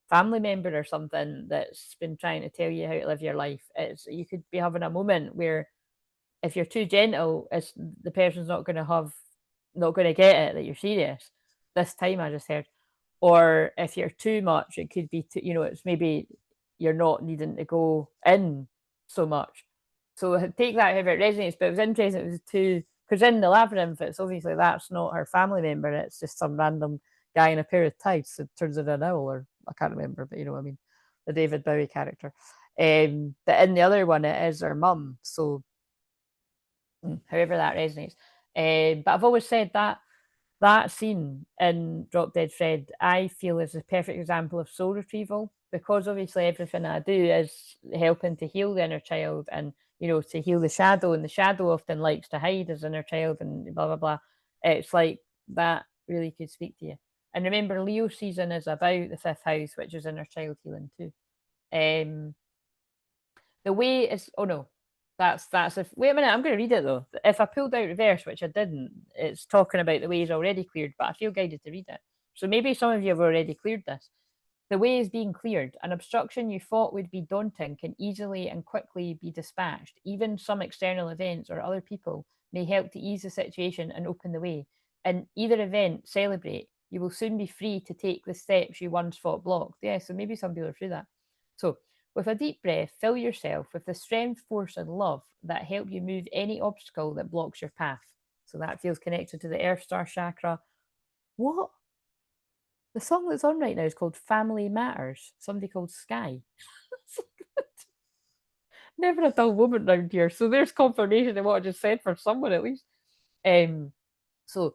family member or something that's been trying to tell you how to live your life. You could be having a moment where if you're too gentle, the person's not going to get it that you're serious. This time I just heard, or if you're too much, it could be it's maybe you're not needing to go in so much. So take that however it resonates. But it was interesting. It was too, because in the labyrinth, it's obviously that's not her family member. It's just some random guy in a pair of tights that turns into an owl, or I can't remember, but you know what I mean, the David Bowie character. But in the other one, it is her mum. So however that resonates. But I've always said that scene in Drop Dead Fred, I feel is a perfect example of soul retrieval, because obviously everything I do is helping to heal the inner child, and to heal the shadow, and the shadow often likes to hide as inner child and blah blah blah. It's like that really could speak to you. And remember, Leo season is about the fifth house, which is inner child healing too. Um, the way is, oh no, that's if wait a minute, I'm going to read it though. If I pulled out reverse, which I didn't, it's talking about the way is already cleared, but I feel guided to read it. So maybe some of you have already cleared this. The way is being cleared. An obstruction you thought would be daunting can easily and quickly be dispatched. Even some external events or other people may help to ease the situation and open the way. In either event, celebrate. You will soon be free to take the steps you once thought blocked. Yeah, so maybe some people are through that. So, with a deep breath, fill yourself with the strength, force, and love that help you move any obstacle that blocks your path. So that feels connected to the Earth Star chakra. What? The song that's on right now is called Family Matters. Somebody called Sky. Never a dull moment round here. So there's confirmation of what I just said for someone at least. Um, so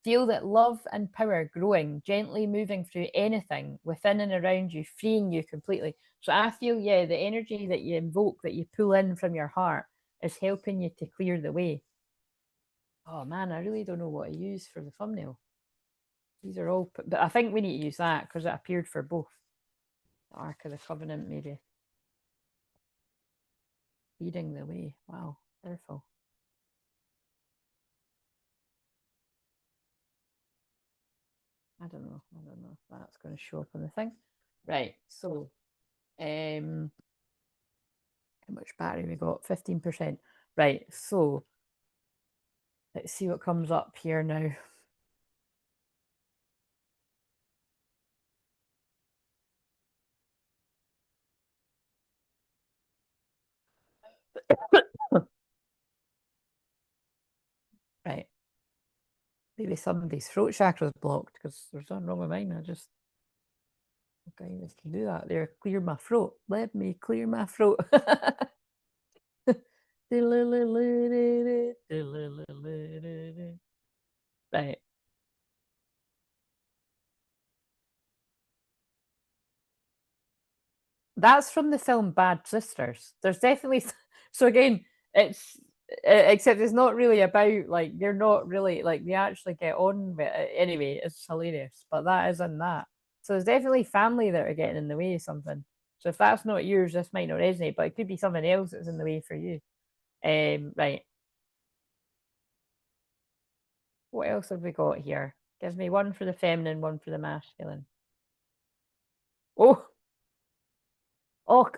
feel that love and power growing, gently moving through anything within and around you, freeing you completely. So I feel, yeah, the energy that you invoke, that you pull in from your heart, is helping you to clear the way. Oh man, I really don't know what to use for the thumbnail. These are all, but I think we need to use that because it appeared for both. The Ark of the Covenant, maybe. Leading the way. Wow, powerful. I don't know. I don't know if that's going to show up on the thing. Right. So, how much battery we got? 15%. Right. So, let's see what comes up here now. Maybe somebody's throat chakra's blocked because there's nothing wrong with mine. I just okay, I can do that there. Clear my throat. Let me clear my throat. Right. That's from the film Bad Sisters. There's definitely so again, it's except it's not really about like they're not really like they actually get on with it. Anyway, it's hilarious. But that is in that. So there's definitely family that are getting in the way of something. So if that's not yours, this might not resonate, but it could be something else that's in the way for you. Right. What else have we got here? Gives me one for the feminine, one for the masculine. Oh, oh,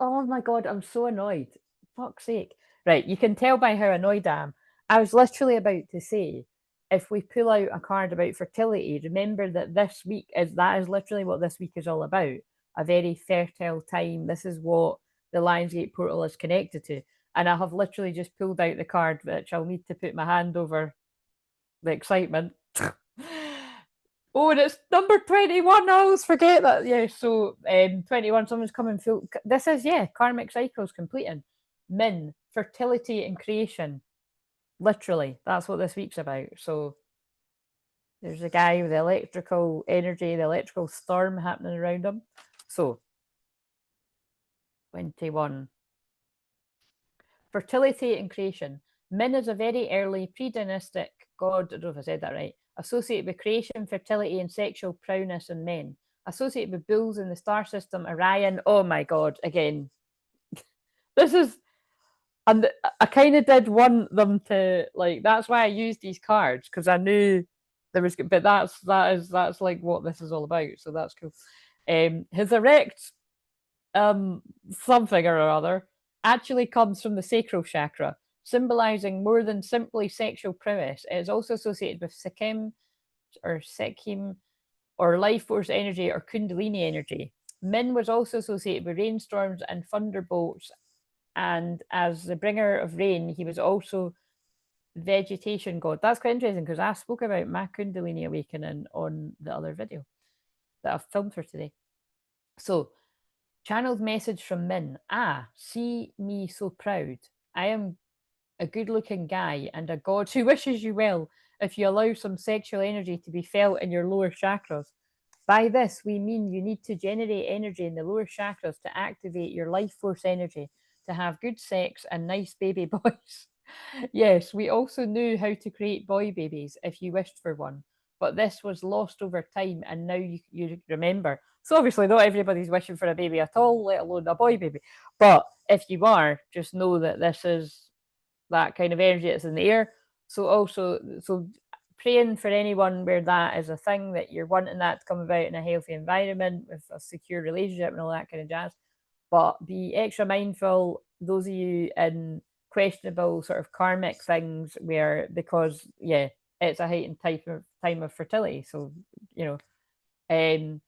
oh my God, I'm so annoyed. Fuck's sake. Right, you can tell by how annoyed I am. I was literally about to say, if we pull out a card about fertility, remember that this week is literally what this week is all about. A very fertile time. This is what the Lionsgate portal is connected to. And I have literally just pulled out the card, which I'll need to put my hand over the excitement. Oh, and it's number 21. I always forget that. Yeah, so 21, someone's coming full. This is, yeah, karmic cycles completing. Min, fertility and creation. Literally, that's what this week's about. So there's a guy with the electrical energy, the electrical storm happening around him. So 21. Fertility and creation. Min is a very early pre-dynastic god, I don't know if I said that right, associated with creation, fertility, and sexual prowess in men. Associated with bulls in the star system, Orion. Oh my god, again. This is and I kind of did want them to like that's why I used these cards, because I knew there was but that's like what this is all about. So that's cool. His erect something or other actually comes from the sacral chakra, symbolizing more than simply sexual prowess. It is also associated with Sikkim or life force energy or Kundalini energy. Min was also associated with rainstorms and thunderbolts, and as the bringer of rain, he was also vegetation god. That's quite interesting because I spoke about my Kundalini awakening on the other video that I've filmed for today. So channeled message from Min. Ah, see me so proud. I am a good looking guy and a god who wishes you well if you allow some sexual energy to be felt in your lower chakras. By this, we mean you need to generate energy in the lower chakras to activate your life force energy to have good sex and nice baby boys. Yes, we also knew how to create boy babies if you wished for one, but this was lost over time and now you remember. So obviously not everybody's wishing for a baby at all, let alone a boy baby. But if you are, just know that this is that kind of energy that's in the air. So praying for anyone where that is a thing, that you're wanting that to come about in a healthy environment with a secure relationship and all that kind of jazz. But be extra mindful, those of you in questionable sort of karmic things where because yeah, it's a heightened time of fertility. So you know, um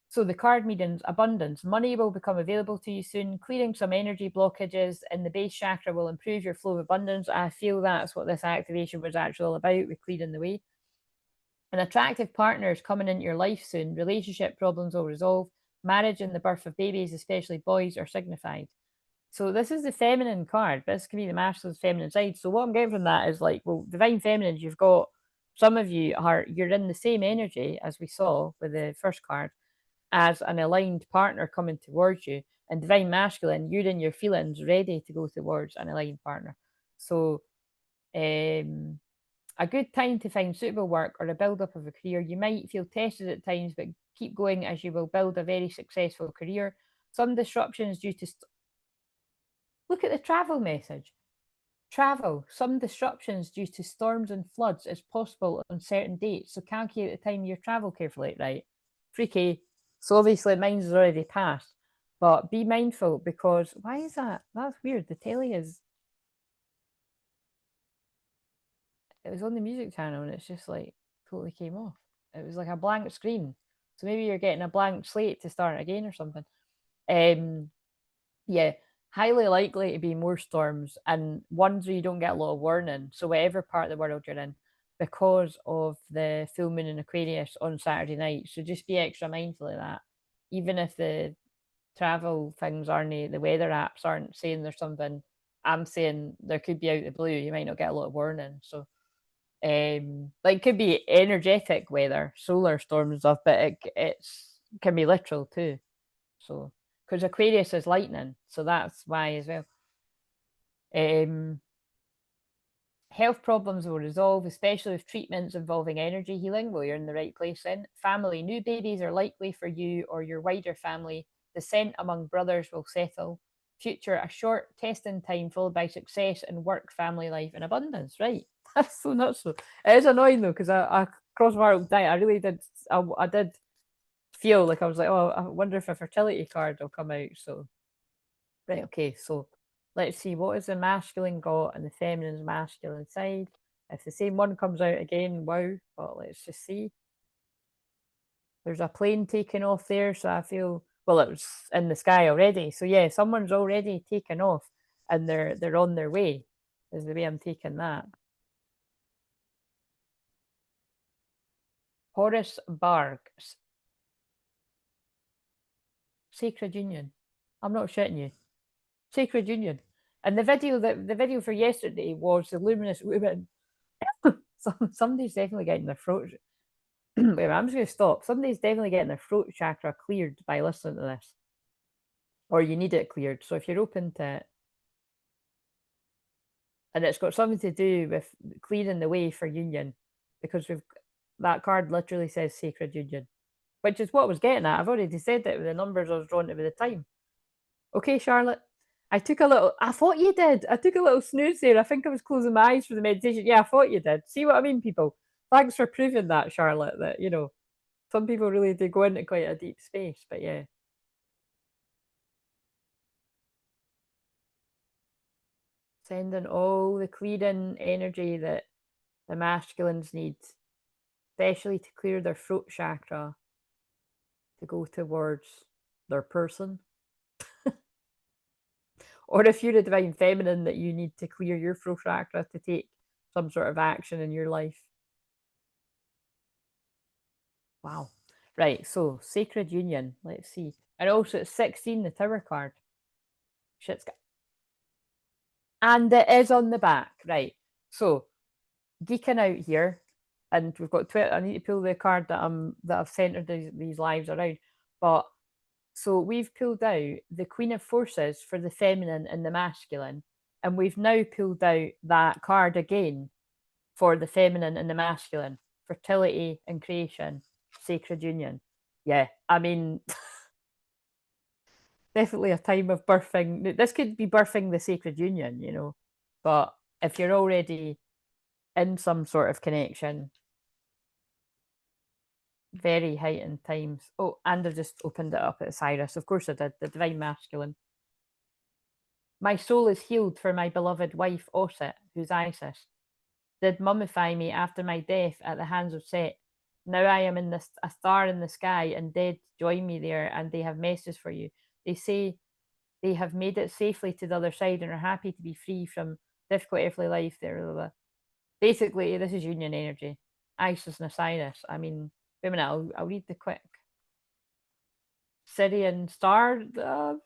so the card means abundance. Money will become available to you soon. Clearing some energy blockages in the base chakra will improve your flow of abundance. I feel that's what this activation was actually all about, with clearing the way. An attractive partner is coming into your life soon. Relationship problems will resolve. Marriage and the birth of babies, especially boys, are signified. So this is the feminine card, but this can be the masculine feminine side. So what I'm getting from that is like, well, divine feminines, you've got some of you you're in the same energy as we saw with the first card as an aligned partner coming towards you, and divine masculine, you're in your feelings ready to go towards an aligned partner. So a good time to find suitable work or a build up of a career. You might feel tested at times, but keep going as you will build a very successful career. Some disruptions due to look at the travel message. Travel. Some disruptions due to storms and floods is possible on certain dates, so calculate the time of your travel carefully, right? Freaky. So obviously mine's already passed, but be mindful because why is that? That's weird. The telly is. It was on the music channel and it's just like totally came off. It was like a blank screen. So maybe you're getting a blank slate to start again or something. Yeah, highly likely to be more storms and ones where you don't get a lot of warning. So whatever part of the world you're in. because of the full moon in Aquarius on Saturday night. So just be extra mindful of that. Even if the travel things aren't, the weather apps aren't saying there's something, I'm saying there could be out the blue. You might not get a lot of warning. So like could be energetic weather, solar storms and stuff, but it's can be literal too. So because Aquarius is lightning, so that's why as well. Health problems will resolve, especially with treatments involving energy healing. Well, you're in the right place then. Family, new babies are likely for you or your wider family. Descent among brothers will settle. Future, a short testing time followed by success in work, family life, and abundance. Right. That's so nuts. So it is annoying though, because I crossed my heart diet. I really did. I did feel like I was like, oh, I wonder if a fertility card will come out. So right, okay, so let's see, what is the masculine got and the feminine's masculine side? If the same one comes out again, wow, but let's just see. There's a plane taking off there, so I feel, well, it was in the sky already. So yeah, someone's already taken off and they're on their way, is the way I'm taking that. Horace Barg, Sacred Union. I'm not shitting you. Sacred Union. And the video for yesterday was the luminous women. Somebody's definitely getting their throat. Wait a minute, I'm just going to stop. Somebody's definitely getting their throat chakra cleared by listening to this, or you need it cleared. So if you're open to it, and it's got something to do with clearing the way for union, because we've that card literally says sacred union, which is what I was getting at. I've already said that with the numbers I was drawing it with the time. Okay, Charlotte. I thought you did. I took a little snooze there. I think I was closing my eyes for the meditation. Yeah, I thought you did. See what I mean, people? Thanks for proving that, Charlotte, that, some people really do go into quite a deep space, but yeah. Sending all the clearing energy that the masculines need, especially to clear their throat chakra, to go towards their person. Or if you're a divine feminine, that you need to clear your throat chakra to take some sort of action in your life. Wow. Right, so Sacred Union, let's see. And also it's 16, the Tower card. Shit's got... And it is on the back, right. So geeking out here, and we've got I need to pull the card that I've centered these lives around. But so we've pulled out the Queen of Forces for the feminine and the masculine, and we've now pulled out that card again for the feminine and the masculine, fertility and creation, sacred union. Yeah, I mean, definitely a time of birthing. This could be birthing the sacred union, but if you're already in some sort of connection, very heightened times. Oh, and I just opened it up at Cyrus. Of course I did. The divine masculine. My soul is healed for my beloved wife, Osset, who's Isis. Did mummify me after my death at the hands of Set. Now I am in a star in the sky, and dead join me there, and they have messages for you. They say they have made it safely to the other side and are happy to be free from difficult earthly life. There, basically, this is union energy. Isis and Osiris. I mean, wait a minute, I'll read the quick. Syrian star.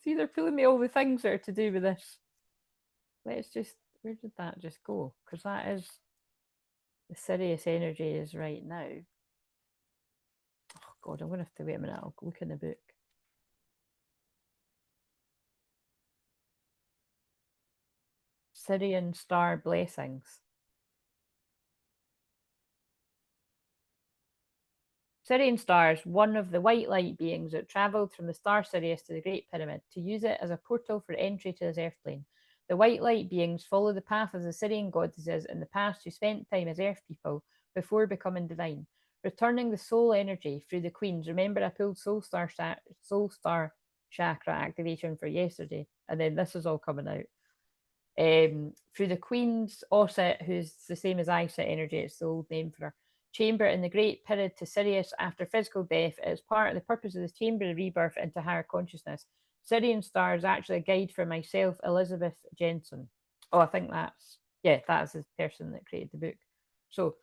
See, they're pulling me all the things that are to do with this. Let's just, where did that just go? Because that is the Sirius energy is right now. Oh God, I'm gonna have to wait a minute. I'll look in the book. Syrian star blessings. Syrian star is one of the white light beings that travelled from the star Sirius to the Great Pyramid to use it as a portal for entry to this earth plane. The white light beings follow the path of the Syrian goddesses in the past who spent time as earth people before becoming divine, returning the soul energy through the queens. Remember, I pulled soul star chakra activation for yesterday, and then this is all coming out. Through the queen's Osset, who's the same as Iset energy, it's the old name for her. Chamber in the great period to Sirius after physical death. It is part of the purpose of this chamber of rebirth into higher consciousness. Syrian star is actually a guide for myself, Elizabeth Jensen. Oh, I think that's the person that created the book. So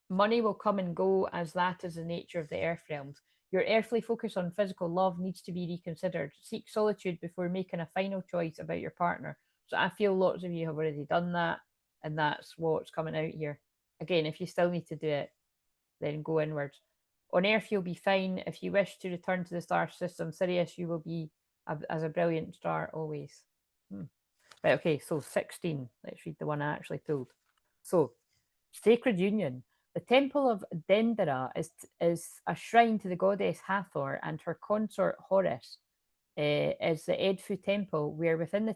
Money will come and go, as that is the nature of the earth realms. Your earthly focus on physical love needs to be reconsidered. Seek solitude before making a final choice about your partner. So I feel lots of you have already done that, and that's what's coming out here. Again, if you still need to do it, then go inwards. On Earth, you'll be fine. If you wish to return to the star system Sirius, you will be as a brilliant star always. Right, okay, so 16. Let's read the one I actually pulled. So, Sacred Union. The Temple of Dendera is a shrine to the goddess Hathor and her consort Horus. Is the Edfu Temple, where within the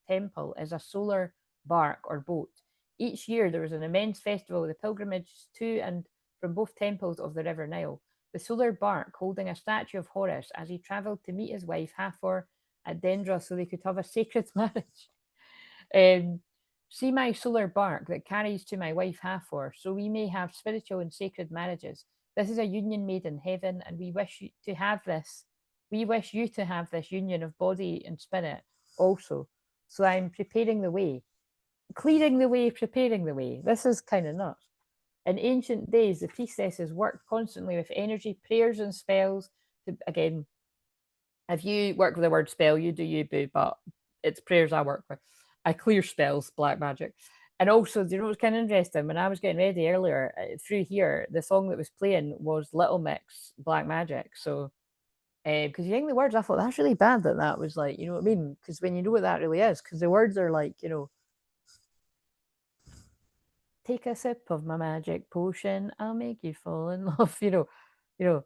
temple is a solar bark or boat. Each year there is an immense festival, the pilgrimages to and from both temples of the River Nile. The solar bark holding a statue of Horus as he travelled to meet his wife Hathor at Dendra so they could have a sacred marriage. See my solar bark that carries to my wife Hathor, so we may have spiritual and sacred marriages. This is a union made in heaven, and we wish you to have this. We wish you to have this union of body and spirit also. So I'm preparing the way, clearing the way, preparing the way. This is kind of nuts. In ancient days, the priestesses worked constantly with energy, prayers, and spells. Again, if you work with the word spell, you do you, boo, but it's prayers I work with. I clear spells, black magic. And also, do you know what's kind of interesting? When I was getting ready earlier through here, the song that was playing was Little Mix Black Magic. So, because you think the words, I thought that's really bad that was like, you know what I mean? Because when you know what that really is, because the words are like, you know, take a sip of my magic potion, I'll make you fall in love, you know,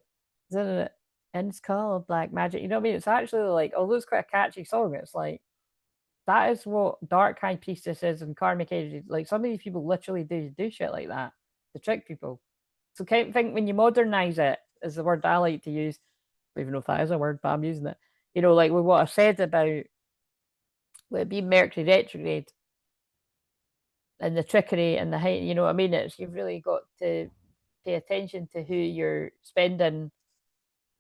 isn't it? And it's called Black Magic. You know what I mean? It's actually like, although it's quite a catchy song, it's like that is what Dark High Priestess is and Karmic Energy. Like some of these people literally do shit like that to trick people. So kind of think when you modernize it, is the word I like to use. I don't even know if that is a word, but I'm using it. You know, like with what I said about with it being Mercury retrograde and the trickery and the height, you know what I mean? It's you've really got to pay attention to who you're spending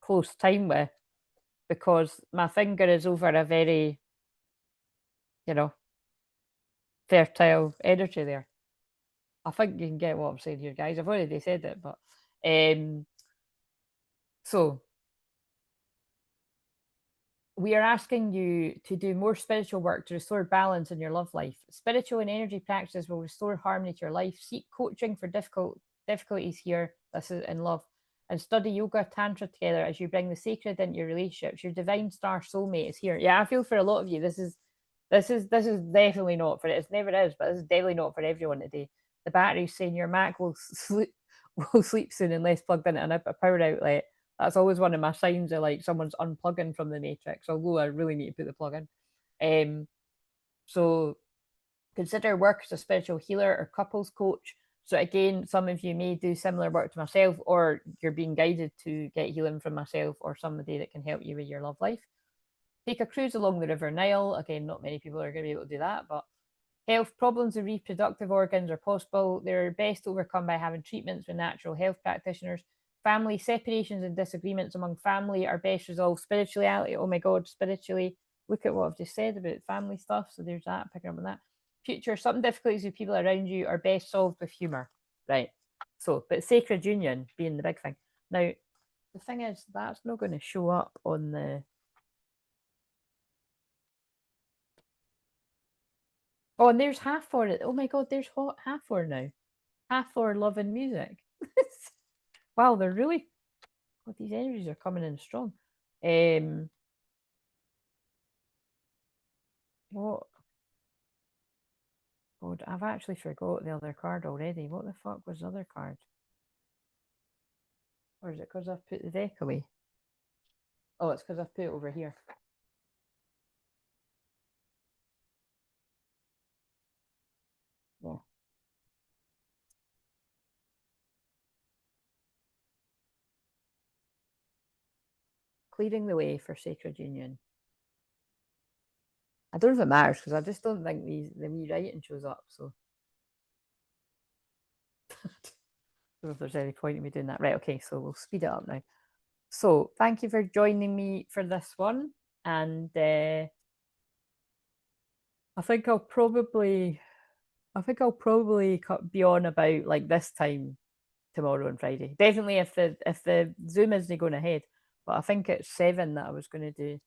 close time with because my finger is over a very, you know, fertile energy there. I think you can get what I'm saying here, guys. I've already said it, but so we are asking you to do more spiritual work to restore balance in your love life. Spiritual and energy practices will restore harmony to your life. Seek coaching for difficulties here. This is in love. And study yoga tantra together as you bring the sacred into your relationships. Your divine star soulmate is here. Yeah, I feel for a lot of you. This is definitely not for it. It never is, but this is definitely not for everyone today. The battery's saying your Mac will sleep soon unless plugged in a power outlet. That's always one of my signs of like someone's unplugging from the matrix, although I really need to put the plug in. So consider work as a spiritual healer or couples coach. So again, some of you may do similar work to myself, or you're being guided to get healing from myself or somebody that can help you with your love life. Take a cruise along the River Nile. Again, not many people are going to be able to do that, but health problems with reproductive organs are possible. They're best overcome by having treatments with natural health practitioners. Family separations and disagreements among family are best resolved spirituality. Oh my God, spiritually. Look at what I've just said about family stuff. So there's that, picking up on that. Future, some difficulties with people around you are best solved with humour. Right. So, but sacred union being the big thing. Now, the thing is, that's not going to show up on the. Oh, and there's half for it. Oh my God, there's half for now. Half for love and music. Wow, they're really. God, these energies are coming in strong. What? God, I've actually forgot the other card already. What the fuck was the other card? Or is it because I've put the deck away? Oh, it's because I've put it over here. Yeah. Clearing the way for sacred union. I don't know if it matters because I just don't think the wee writing shows up. So I don't know if there's any point in me doing that. Right, okay, so we'll speed it up now. So thank you for joining me for this one. And I think I'll probably be on about like this time tomorrow and Friday. Definitely if the Zoom isn't going ahead. But I think it's 7 that I was going to do.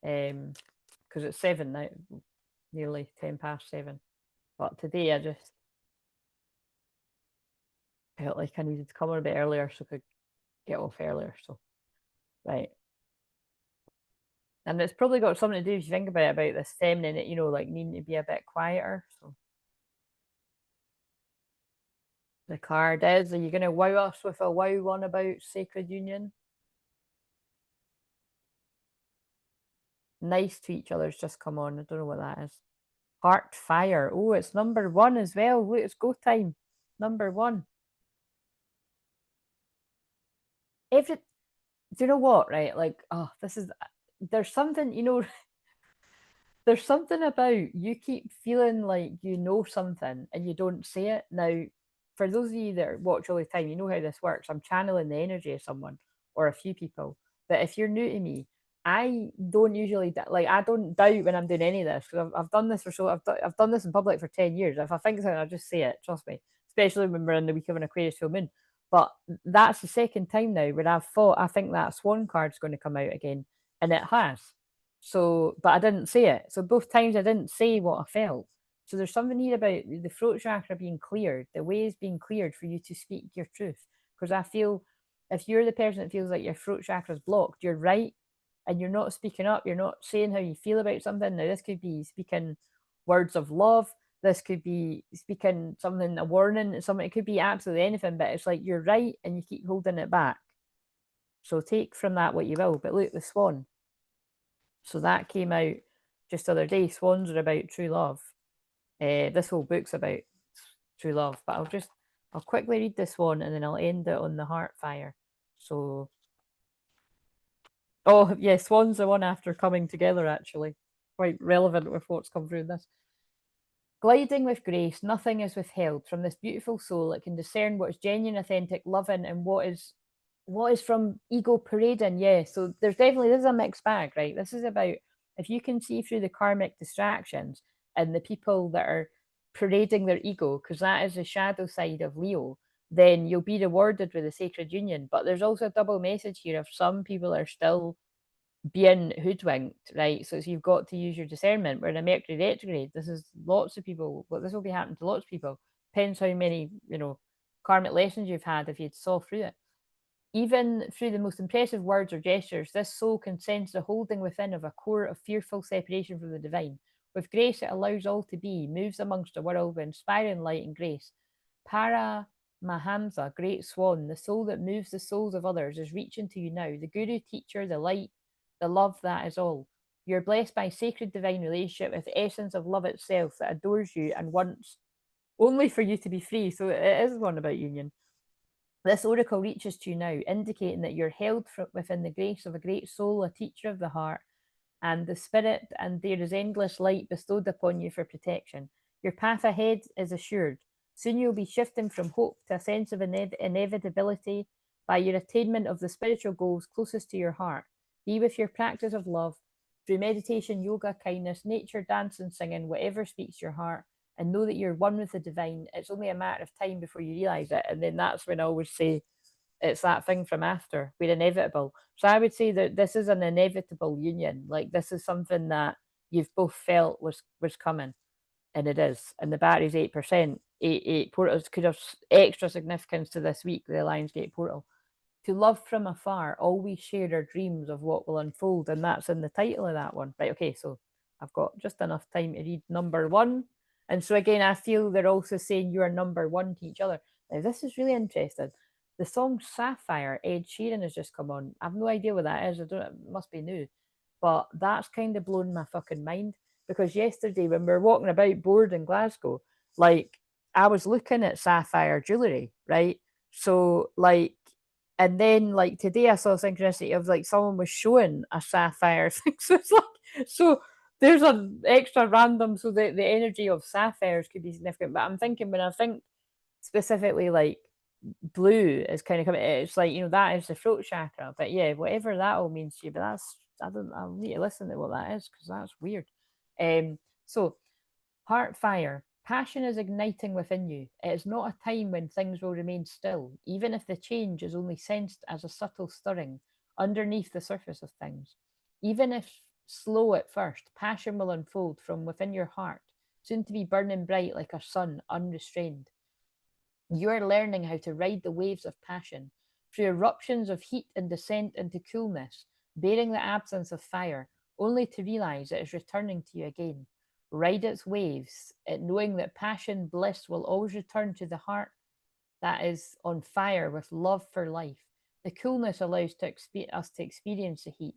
Because it's 7 now, nearly 7:10. But today I just felt like I needed to come on a bit earlier so I could get off earlier. So right. And it's probably got something to do if you think about this feminine, like needing to be a bit quieter. So the card is, are you going to wow us with a wow one about sacred union? Nice to each other's just come on. I don't know what that is. Heart fire. Oh, it's number 1 as well. Look, it's go time. Number 1. Every, do you know what, right? Like, oh, there's something, there's something about you keep feeling like you know something and you don't say it. Now, for those of you that watch all the time, you know how this works. I'm channeling the energy of someone or a few people. But if you're new to me, I don't usually like I don't doubt when I'm doing any of this because I've done this I've done this in public for 10 years. If I think something, I'll just say it. Trust me, especially when we're in the week of an Aquarius full moon. But that's the second time now where I've thought I think that Swan card's going to come out again, and it has. So, but I didn't say it. So both times I didn't say what I felt. So there's something here about the throat chakra being cleared, the way is being cleared for you to speak your truth. Because I feel if you're the person that feels like your throat chakra is blocked, you're right, and you're not speaking up, you're not saying how you feel about something. Now this could be speaking words of love, this could be speaking something, a warning, something, it could be absolutely anything, but it's like you're right and you keep holding it back. So take from that what you will. But look, the swan. So that came out just the other day. Swans are about true love. This whole book's about true love, but I'll quickly read this one and then I'll end it on the heart fire. So, oh yeah, swans are one after coming together actually, quite relevant with what's come through in this. Gliding with grace, nothing is withheld from this beautiful soul. It can discern what is genuine, authentic, loving, and what is from ego parading. Yeah, so there's definitely, this is a mixed bag, right? This is about if you can see through the karmic distractions and the people that are parading their ego, because that is the shadow side of Leo, then you'll be rewarded with a sacred union. But there's also a double message here of some people are still being hoodwinked, right? So you've got to use your discernment. We're in a Mercury retrograde. This is lots of people. Well, this will be happening to lots of people. Depends how many, karmic lessons you've had if you'd saw through it. Even through the most impressive words or gestures, this soul can sense the holding within of a core of fearful separation from the divine. With grace, it allows all to be, moves amongst a world with inspiring light and grace. Para Mahamsa, great swan, the soul that moves the souls of others, is reaching to you now. The guru, teacher, the light, the love that is all. You're blessed by sacred divine relationship with the essence of love itself that adores you and wants only for you to be free. So it is one about union. This oracle reaches to you now, indicating that you're held within the grace of a great soul, a teacher of the heart, and the spirit, and there is endless light bestowed upon you for protection. Your path ahead is assured. Soon you'll be shifting from hope to a sense of inevitability by your attainment of the spiritual goals closest to your heart. Be with your practice of love through meditation, yoga, kindness, nature, dance, and singing, whatever speaks your heart, and know that you're one with the divine. It's only a matter of time before you realize it. And then that's when I always say it's that thing from after. We're inevitable. So I would say that this is an inevitable union. Like this is something that you've both felt was coming, and it is. And the battery's 8%. Eight portals could have extra significance to this week. The Lionsgate portal. To love from afar, always share our dreams of what will unfold, and that's in the title of that one. Right, okay, so I've got just enough time to read number 1. And so again, I feel they're also saying you are number 1 to each other. Now, this is really interesting. The song Sapphire, Ed Sheeran has just come on. I have no idea what that is. I don't, it must be new. But that's kind of blown my fucking mind. Because yesterday, when we were walking about bored in Glasgow, like, I was looking at Sapphire jewellery, right? So, like, and then like today I saw a synchronicity of like someone was showing a sapphire thing. So it's like, so there's an extra random, so the energy of sapphires could be significant. But I'm thinking when I think specifically like blue is kind of coming, it's like, that is the throat chakra. But yeah, whatever that all means to you, but I'll need to listen to what that is because that's weird. So Heart fire. Passion is igniting within you. It is not a time when things will remain still, even if the change is only sensed as a subtle stirring underneath the surface of things. Even if slow at first, passion will unfold from within your heart, soon to be burning bright like a sun unrestrained. You are learning how to ride the waves of passion through eruptions of heat and descent into coolness, bearing the absence of fire, only to realize it is returning to you again. Ride its waves, knowing that passion, bliss will always return to the heart that is on fire with love for life. The coolness allows us to experience the heat.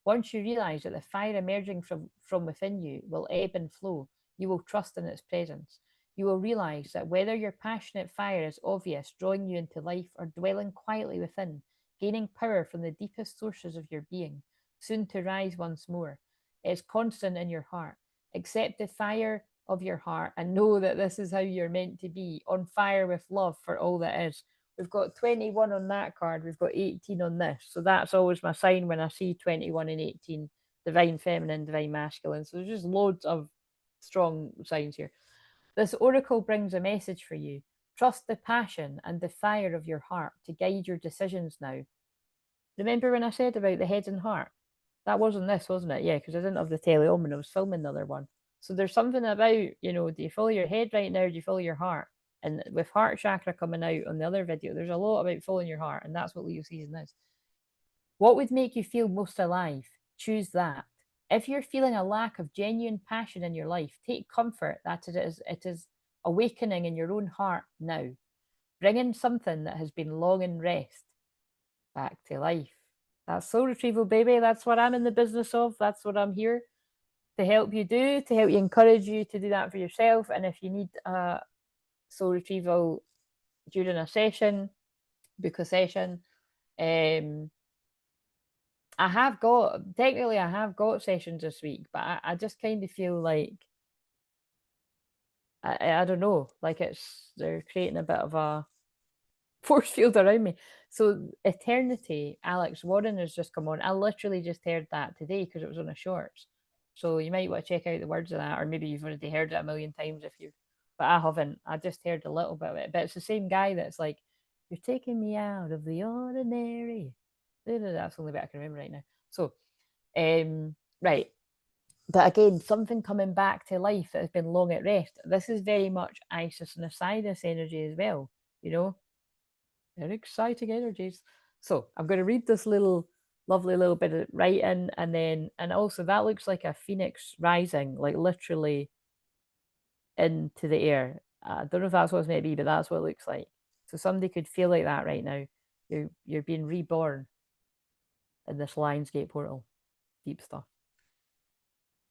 Once you realize that the fire emerging from within you will ebb and flow, you will trust in its presence. You will realize that whether your passionate fire is obvious, drawing you into life, or dwelling quietly within, gaining power from the deepest sources of your being, soon to rise once more, it is constant in your heart. Accept the fire of your heart and know that this is how you're meant to be, on fire with love for all that is. We've got 21 on that card, we've got 18 on this. So that's always my sign when I see 21 and 18, divine feminine, divine masculine. So there's just loads of strong signs here. This oracle brings a message for you. Trust the passion and the fire of your heart to guide your decisions now. Remember when I said about the head and heart? That wasn't this, wasn't it? Yeah, because I didn't have the telly on when I was filming the other one. So there's something about, do you follow your head right now? Do you follow your heart? And with heart chakra coming out on the other video, there's a lot about following your heart, and that's what Leo season is. What would make you feel most alive? Choose that. If you're feeling a lack of genuine passion in your life, take comfort that it is awakening in your own heart now. Bring in something that has been long in rest back to life. That's soul retrieval, baby. That's what I'm in the business of. That's what I'm here to help you do, to help you encourage you to do that for yourself. And if you need a soul retrieval during a session, book a session. I have got sessions this week, but I just kind of feel like I don't know, like they're creating a bit of a force field around me. So Eternity, Alex Warren has just come on. I literally just heard that today because it was on a shorts. So you might want to check out the words of that, or maybe you've already heard it a million times if you. But I haven't. I just heard a little bit of it. But it's the same guy that's like, "You're taking me out of the ordinary." That's the only bit I can remember right now. So, right. But again, something coming back to life that has been long at rest. This is very much Isis and Osiris energy as well. You know, they're exciting energies. So I'm going to read this lovely little bit of writing, and also that looks like a phoenix rising, like literally into the air. I don't know if that's what it's meant to be, but that's what it looks like. So somebody could feel like that right now. You're being reborn in this Lionsgate portal. Deep stuff.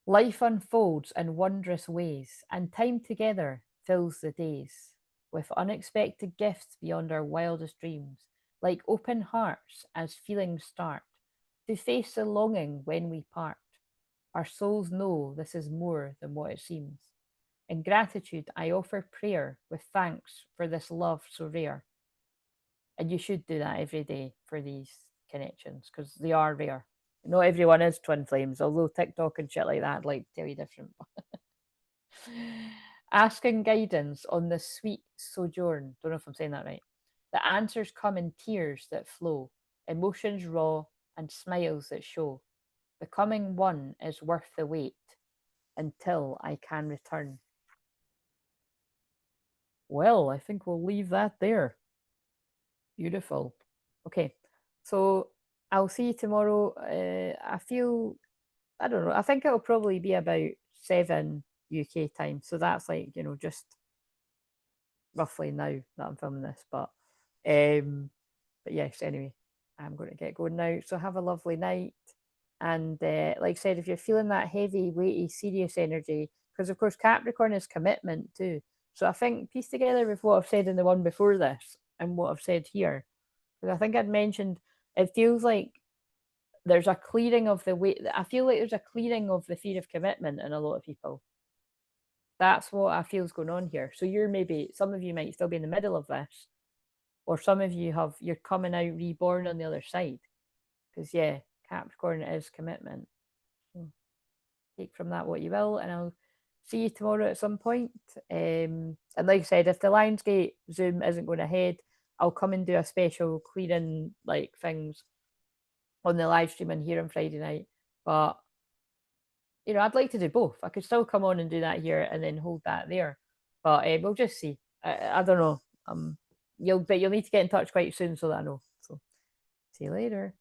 Life unfolds in wondrous ways, and time together fills the days with unexpected gifts beyond our wildest dreams, like open hearts as feelings start to face the longing when we part. Our souls know this is more than what it seems. In gratitude, I offer prayer with thanks for this love so rare. And you should do that every day for these connections because they are rare. Not everyone is twin flames, although TikTok and shit like that like tell you different. Asking guidance on this sweet sojourn. Don't know if I'm saying that right. The answers come in tears that flow, emotions raw, and smiles that show. Becoming one is worth the wait until I can return. Well, I think we'll leave that there. Beautiful. Okay, so I'll see you tomorrow. I don't know. I think it'll probably be about 7 UK time. So that's like, just roughly now that I'm filming this. But yes, anyway, I'm going to get going now. So have a lovely night. And like I said, if you're feeling that heavy, weighty, serious energy, because of course Capricorn is commitment too. So I think piece together with what I've said in the one before this and what I've said here. Because I think I'd mentioned it feels like there's a clearing of the weight. I feel like there's a clearing of the fear of commitment in a lot of people. That's what I feel is going on here. So some of you might still be in the middle of this, or some of you're coming out reborn on the other side. Because yeah, Capricorn is commitment. So take from that what you will, and I'll see you tomorrow at some point. And like I said, if the Lionsgate Zoom isn't going ahead, I'll come and do a special clearing like things on the live stream and here on Friday night. But I'd like to do both. I could still come on and do that here and then hold that there. But we'll just see. I don't know. You'll need to get in touch quite soon so that I know. So see you later.